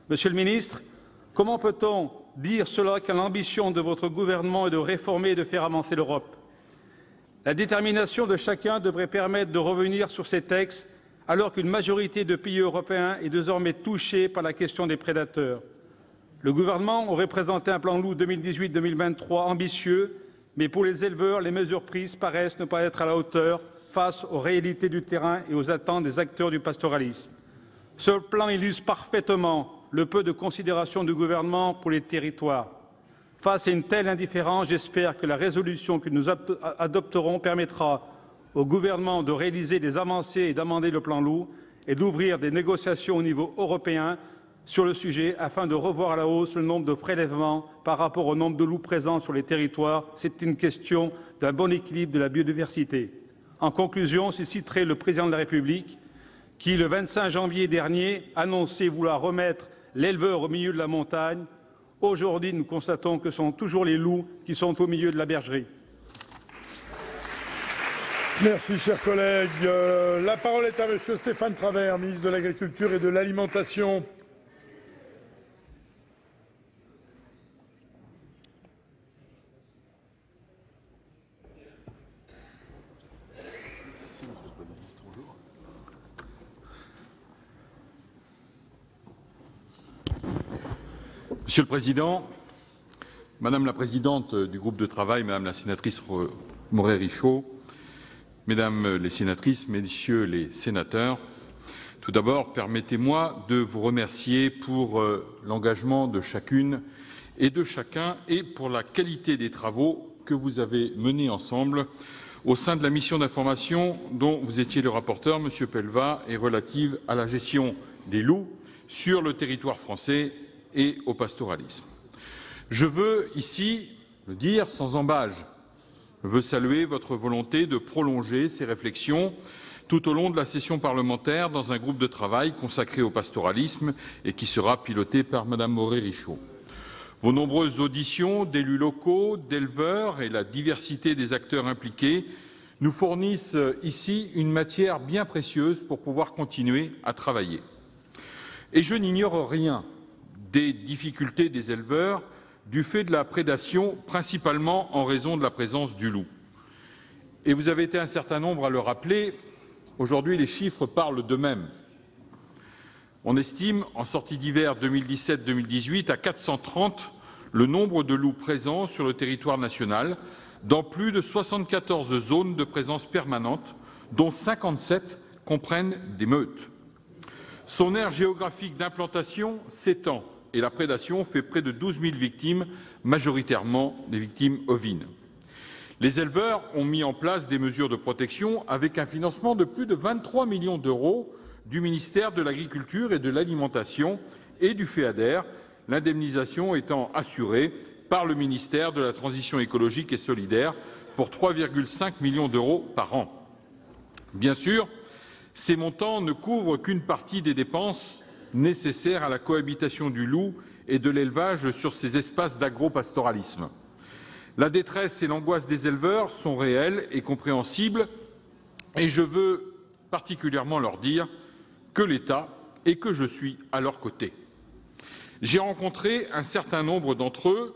Monsieur le ministre, comment peut-on dire cela quand l'ambition de votre gouvernement est de réformer et de faire avancer l'Europe? La détermination de chacun devrait permettre de revenir sur ces textes alors qu'une majorité de pays européens est désormais touchée par la question des prédateurs. Le gouvernement aurait présenté un plan loup 2018-2023 ambitieux, mais pour les éleveurs, les mesures prises paraissent ne pas être à la hauteur face aux réalités du terrain et aux attentes des acteurs du pastoralisme. Ce plan illustre parfaitement le peu de considération du gouvernement pour les territoires. Face à une telle indifférence, j'espère que la résolution que nous adopterons permettra au gouvernement de réaliser des avancées et d'amender le plan loup et d'ouvrir des négociations au niveau européen sur le sujet afin de revoir à la hausse le nombre de prélèvements par rapport au nombre de loups présents sur les territoires. C'est une question d'un bon équilibre de la biodiversité. En conclusion, je citerai le président de la République qui, le 25 janvier dernier, annonçait vouloir remettre l'éleveur au milieu de la montagne. Aujourd'hui, nous constatons que ce sont toujours les loups qui sont au milieu de la bergerie. Merci, cher collègue. La parole est à Monsieur Stéphane Travert, ministre de l'Agriculture et de l'Alimentation. Monsieur le Président, Madame la Présidente du groupe de travail, Madame la sénatrice Morhet-Richaud, Mesdames les sénatrices, Messieurs les sénateurs, tout d'abord, permettez-moi de vous remercier pour l'engagement de chacune et de chacun et pour la qualité des travaux que vous avez menés ensemble au sein de la mission d'information dont vous étiez le rapporteur, Monsieur Pellevat, et relative à la gestion des loups sur le territoire français et au pastoralisme. Je veux ici le dire sans ambages. Je veux saluer votre volonté de prolonger ces réflexions tout au long de la session parlementaire dans un groupe de travail consacré au pastoralisme et qui sera piloté par Madame Morhet-Richaud. Vos nombreuses auditions d'élus locaux, d'éleveurs et la diversité des acteurs impliqués nous fournissent ici une matière bien précieuse pour pouvoir continuer à travailler. Et je n'ignore rien des difficultés des éleveurs du fait de la prédation, principalement en raison de la présence du loup. Et vous avez été un certain nombre à le rappeler, aujourd'hui les chiffres parlent d'eux-mêmes. On estime, en sortie d'hiver 2017-2018, à 430 le nombre de loups présents sur le territoire national, dans plus de 74 zones de présence permanente, dont 57 comprennent des meutes. Son aire géographique d'implantation s'étend et la prédation fait près de 12 000 victimes, majoritairement des victimes ovines. Les éleveurs ont mis en place des mesures de protection avec un financement de plus de 23 millions d'euros du ministère de l'Agriculture et de l'Alimentation et du FEADER, l'indemnisation étant assurée par le ministère de la Transition écologique et solidaire pour 3,5 millions d'euros par an. Bien sûr, ces montants ne couvrent qu'une partie des dépenses nécessaires à la cohabitation du loup et de l'élevage sur ces espaces d'agropastoralisme. La détresse et l'angoisse des éleveurs sont réelles et compréhensibles, et je veux particulièrement leur dire que l'État et que je suis à leur côté. J'ai rencontré un certain nombre d'entre eux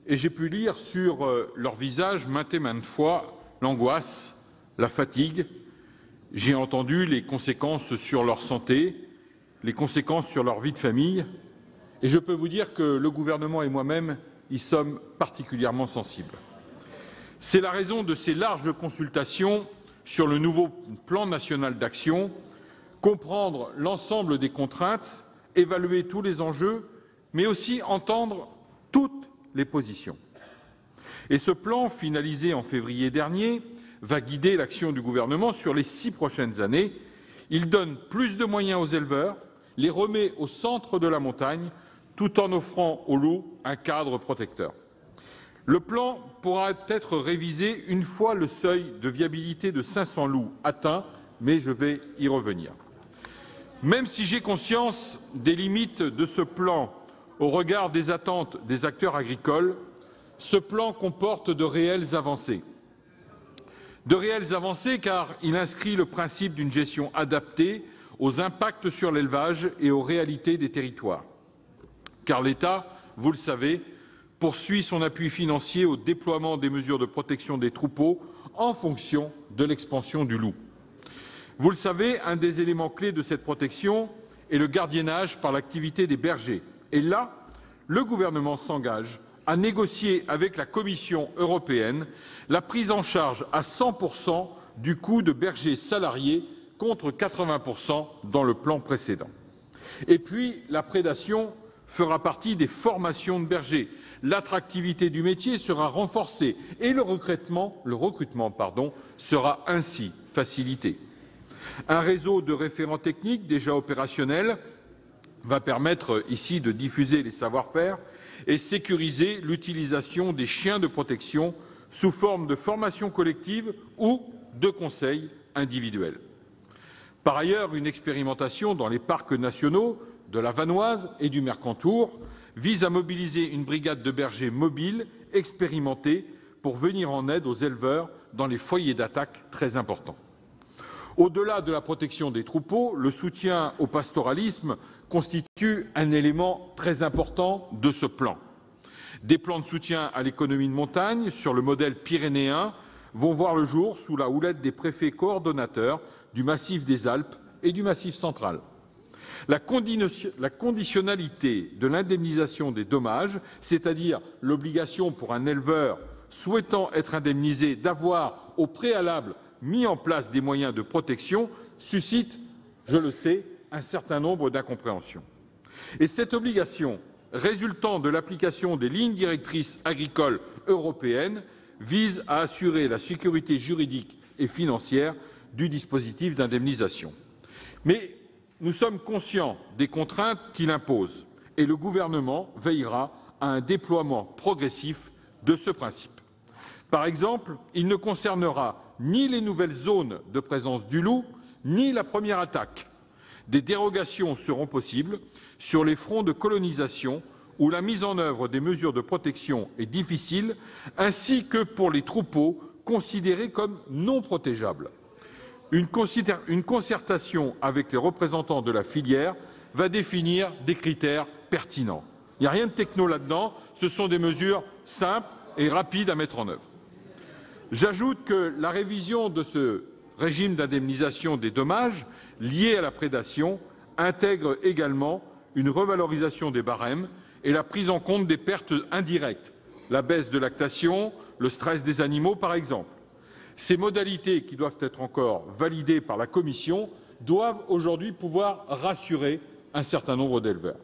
et j'ai pu lire sur leur visage maintes et maintes fois l'angoisse, la fatigue. J'ai entendu les conséquences sur leur santé, les conséquences sur leur vie de famille Et je peux vous dire que le gouvernement et moi-même y sommes particulièrement sensibles. C'est la raison de ces larges consultations sur le nouveau plan national d'action, comprendre l'ensemble des contraintes, évaluer tous les enjeux, mais aussi entendre toutes les positions. Et ce plan, finalisé en février dernier, va guider l'action du gouvernement sur les 6 prochaines années. Il donne plus de moyens aux éleveurs, les remet au centre de la montagne, tout en offrant aux loups un cadre protecteur. Le plan pourra être révisé une fois le seuil de viabilité de 500 loups atteint, mais je vais y revenir. Même si j'ai conscience des limites de ce plan au regard des attentes des acteurs agricoles, ce plan comporte de réelles avancées. De réelles avancées car il inscrit le principe d'une gestion adaptée aux impacts sur l'élevage et aux réalités des territoires. Car l'État, vous le savez, poursuit son appui financier au déploiement des mesures de protection des troupeaux en fonction de l'expansion du loup. Vous le savez, un des éléments clés de cette protection est le gardiennage par l'activité des bergers. Et là, le gouvernement s'engage à négocier avec la Commission européenne la prise en charge à 100% du coût de bergers salariés contre 80% dans le plan précédent. Et puis, la prédation fera partie des formations de bergers. L'attractivité du métier sera renforcée et le recrutement sera ainsi facilité. Un réseau de référents techniques déjà opérationnel va permettre ici de diffuser les savoir-faire et sécuriser l'utilisation des chiens de protection sous forme de formation collective ou de conseils individuels. Par ailleurs, une expérimentation dans les parcs nationaux de la Vanoise et du Mercantour vise à mobiliser une brigade de bergers mobiles expérimentés pour venir en aide aux éleveurs dans les foyers d'attaque très importants. Au-delà de la protection des troupeaux, le soutien au pastoralisme constitue un élément très important de ce plan. Des plans de soutien à l'économie de montagne sur le modèle pyrénéen vont voir le jour sous la houlette des préfets coordonnateurs du massif des Alpes et du massif central. La conditionnalité de l'indemnisation des dommages, c'est-à-dire l'obligation pour un éleveur souhaitant être indemnisé d'avoir au préalable mis en place des moyens de protection, suscite, je le sais, un certain nombre d'incompréhensions. Et cette obligation, résultant de l'application des lignes directrices agricoles européennes, vise à assurer la sécurité juridique et financière du dispositif d'indemnisation. Mais nous sommes conscients des contraintes qu'il impose et le gouvernement veillera à un déploiement progressif de ce principe. Par exemple, il ne concernera ni les nouvelles zones de présence du loup, ni la première attaque. Des dérogations seront possibles sur les fronts de colonisation où la mise en œuvre des mesures de protection est difficile, ainsi que pour les troupeaux considérés comme non protégeables. Une concertation avec les représentants de la filière va définir des critères pertinents. Il n'y a rien de techno là-dedans, ce sont des mesures simples et rapides à mettre en œuvre. J'ajoute que la révision de ce régime d'indemnisation des dommages liés à la prédation intègre également une revalorisation des barèmes et la prise en compte des pertes indirectes, la baisse de lactation, le stress des animaux par exemple. Ces modalités, qui doivent être encore validées par la Commission, doivent aujourd'hui pouvoir rassurer un certain nombre d'éleveurs.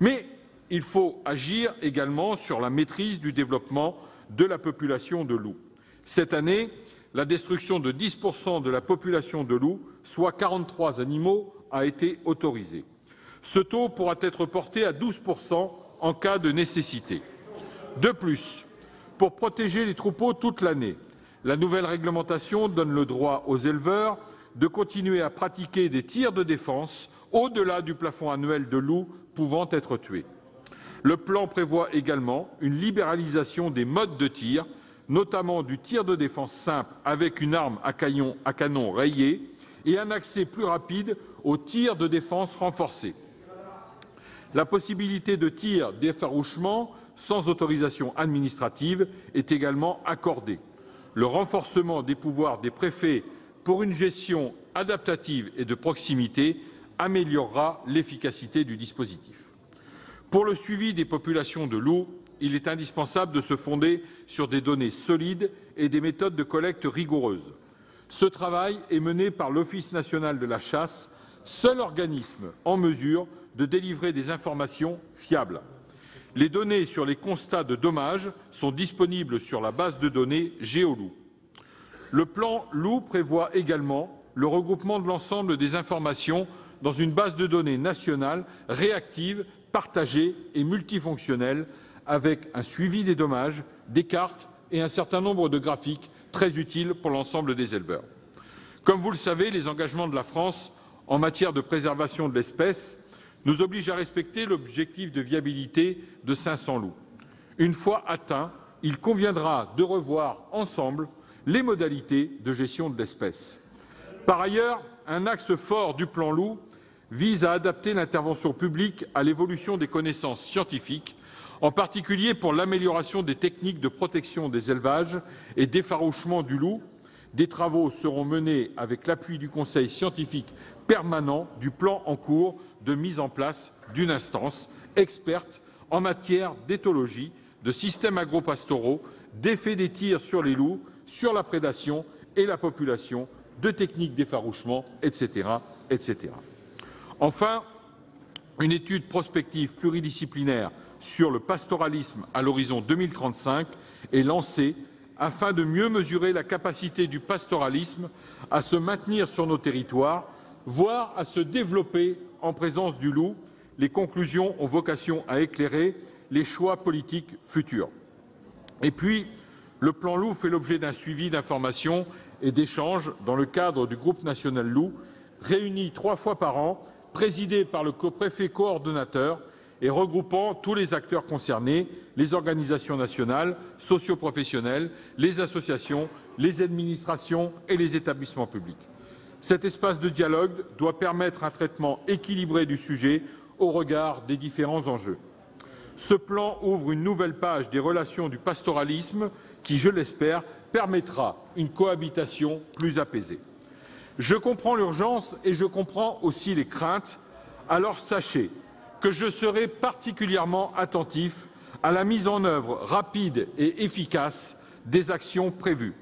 Mais il faut agir également sur la maîtrise du développement de la population de loups. Cette année, la destruction de 10% de la population de loups, soit 43 animaux, a été autorisée. Ce taux pourra être porté à 12% en cas de nécessité. De plus, pour protéger les troupeaux toute l'année, la nouvelle réglementation donne le droit aux éleveurs de continuer à pratiquer des tirs de défense au-delà du plafond annuel de loups pouvant être tués. Le plan prévoit également une libéralisation des modes de tir, notamment du tir de défense simple avec une arme à canon rayé et un accès plus rapide au tir de défense renforcé. La possibilité de tir d'effarouchement sans autorisation administrative est également accordée. Le renforcement des pouvoirs des préfets pour une gestion adaptative et de proximité améliorera l'efficacité du dispositif. Pour le suivi des populations de loups, il est indispensable de se fonder sur des données solides et des méthodes de collecte rigoureuses. Ce travail est mené par l'Office national de la chasse, seul organisme en mesure de délivrer des informations fiables. Les données sur les constats de dommages sont disponibles sur la base de données Géoloup. Le plan loup prévoit également le regroupement de l'ensemble des informations dans une base de données nationale réactive, partagée et multifonctionnelle, avec un suivi des dommages, des cartes et un certain nombre de graphiques très utiles pour l'ensemble des éleveurs. Comme vous le savez, les engagements de la France en matière de préservation de l'espèce nous obligent à respecter l'objectif de viabilité de 500 loups. Une fois atteint, il conviendra de revoir ensemble les modalités de gestion de l'espèce. Par ailleurs, un axe fort du plan loup vise à adapter l'intervention publique à l'évolution des connaissances scientifiques, en particulier pour l'amélioration des techniques de protection des élevages et d'effarouchement du loup. Des travaux seront menés avec l'appui du Conseil scientifique permanent du plan en cours de mise en place d'une instance experte en matière d'éthologie, de systèmes agropastoraux, d'effets des tirs sur les loups, sur la prédation et la population, de techniques d'effarouchement, etc., etc. Enfin, une étude prospective pluridisciplinaire sur le pastoralisme à l'horizon 2035 est lancée afin de mieux mesurer la capacité du pastoralisme à se maintenir sur nos territoires, voire à se développer en présence du loup. Les conclusions ont vocation à éclairer les choix politiques futurs. Et puis, le plan loup fait l'objet d'un suivi d'informations et d'échanges dans le cadre du groupe national loup, réuni 3 fois par an, présidé par le préfet coordonnateur et regroupant tous les acteurs concernés, les organisations nationales, socio-professionnelles, les associations, les administrations et les établissements publics. Cet espace de dialogue doit permettre un traitement équilibré du sujet au regard des différents enjeux. Ce plan ouvre une nouvelle page des relations du pastoralisme qui, je l'espère, permettra une cohabitation plus apaisée. Je comprends l'urgence et je comprends aussi les craintes, alors sachez que je serai particulièrement attentif à la mise en œuvre rapide et efficace des actions prévues.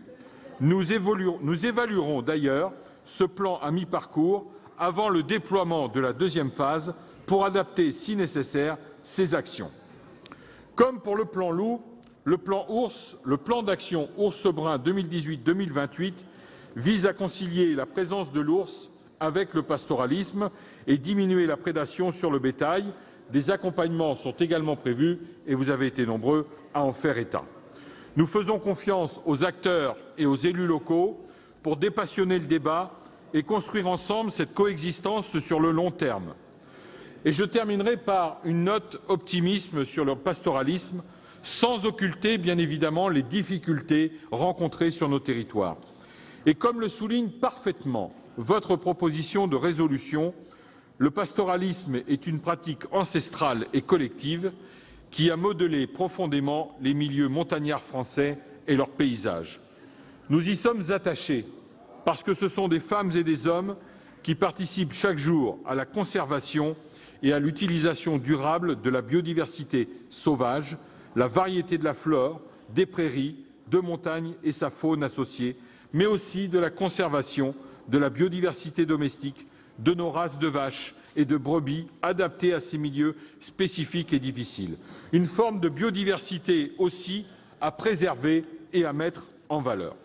Nous évaluerons d'ailleurs ce plan à mi-parcours avant le déploiement de la deuxième phase pour adapter, si nécessaire, ces actions. Comme pour le plan loup, le plan ours, le plan d'action ours brun 2018-2028 vise à concilier la présence de l'ours avec le pastoralisme et diminuer la prédation sur le bétail. Des accompagnements sont également prévus et vous avez été nombreux à en faire état. Nous faisons confiance aux acteurs et aux élus locaux pour dépassionner le débat et construire ensemble cette coexistence sur le long terme. Et je terminerai par une note optimiste sur le pastoralisme, sans occulter bien évidemment les difficultés rencontrées sur nos territoires. Et comme le souligne parfaitement votre proposition de résolution, le pastoralisme est une pratique ancestrale et collective qui a modelé profondément les milieux montagnards français et leurs paysages. Nous y sommes attachés parce que ce sont des femmes et des hommes qui participent chaque jour à la conservation et à l'utilisation durable de la biodiversité sauvage, la variété de la flore, des prairies, de montagnes et sa faune associée, mais aussi de la conservation de la biodiversité domestique, de nos races de vaches et de brebis adaptées à ces milieux spécifiques et difficiles. Une forme de biodiversité aussi à préserver et à mettre en valeur.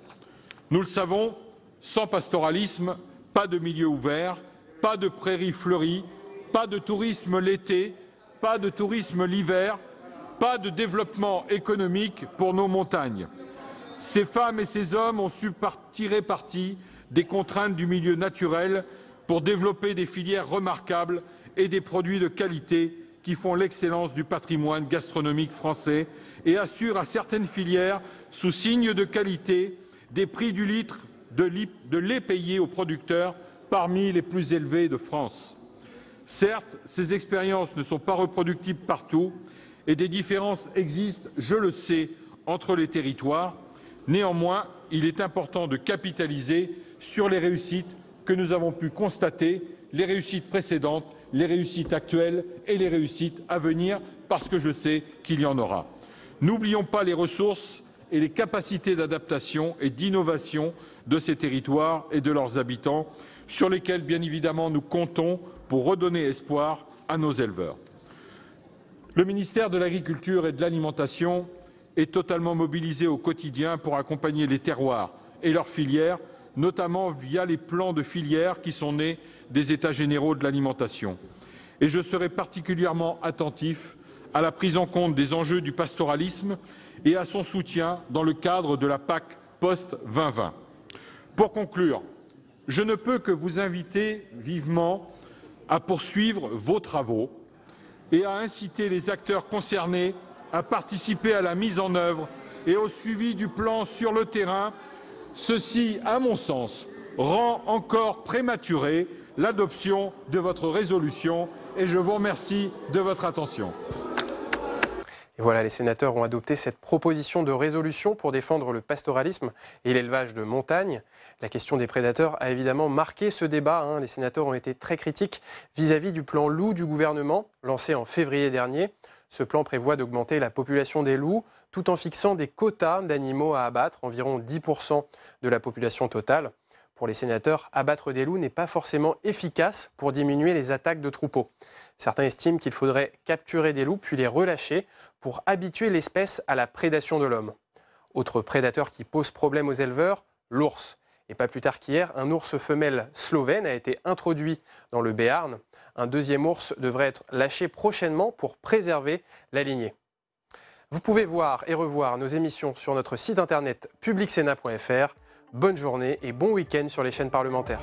Nous le savons, sans pastoralisme, pas de milieu ouvert, pas de prairies fleuries, pas de tourisme l'été, pas de tourisme l'hiver, pas de développement économique pour nos montagnes. Ces femmes et ces hommes ont su tirer parti des contraintes du milieu naturel pour développer des filières remarquables et des produits de qualité qui font l'excellence du patrimoine gastronomique français et assurent à certaines filières, sous signe de qualité, des prix du litre de lait payé aux producteurs parmi les plus élevés de France. Certes, ces expériences ne sont pas reproductibles partout et des différences existent, je le sais, entre les territoires. Néanmoins, il est important de capitaliser sur les réussites que nous avons pu constater, les réussites précédentes, les réussites actuelles et les réussites à venir, parce que je sais qu'il y en aura. N'oublions pas les ressources et les capacités d'adaptation et d'innovation de ces territoires et de leurs habitants, sur lesquels, bien évidemment, nous comptons pour redonner espoir à nos éleveurs. Le ministère de l'Agriculture et de l'Alimentation est totalement mobilisé au quotidien pour accompagner les terroirs et leurs filières, notamment via les plans de filière qui sont nés des États généraux de l'alimentation. Et je serai particulièrement attentif à la prise en compte des enjeux du pastoralisme et à son soutien dans le cadre de la PAC post-2020. Pour conclure, je ne peux que vous inviter vivement à poursuivre vos travaux et à inciter les acteurs concernés à participer à la mise en œuvre et au suivi du plan sur le terrain. Ceci, à mon sens, rend encore prématurée l'adoption de votre résolution et je vous remercie de votre attention. Et voilà, les sénateurs ont adopté cette proposition de résolution pour défendre le pastoralisme et l'élevage de montagne. La question des prédateurs a évidemment marqué ce débat. Les sénateurs ont été très critiques vis-à-vis du plan loup du gouvernement, lancé en février dernier. Ce plan prévoit d'augmenter la population des loups tout en fixant des quotas d'animaux à abattre, environ 10% de la population totale. Pour les sénateurs, abattre des loups n'est pas forcément efficace pour diminuer les attaques de troupeaux. Certains estiment qu'il faudrait capturer des loups puis les relâcher pour habituer l'espèce à la prédation de l'homme. Autre prédateur qui pose problème aux éleveurs, l'ours. Et pas plus tard qu'hier, un ours femelle slovène a été introduit dans le Béarn. Un deuxième ours devrait être lâché prochainement pour préserver la lignée. Vous pouvez voir et revoir nos émissions sur notre site internet publicsena.fr. Bonne journée et bon week-end sur les chaînes parlementaires.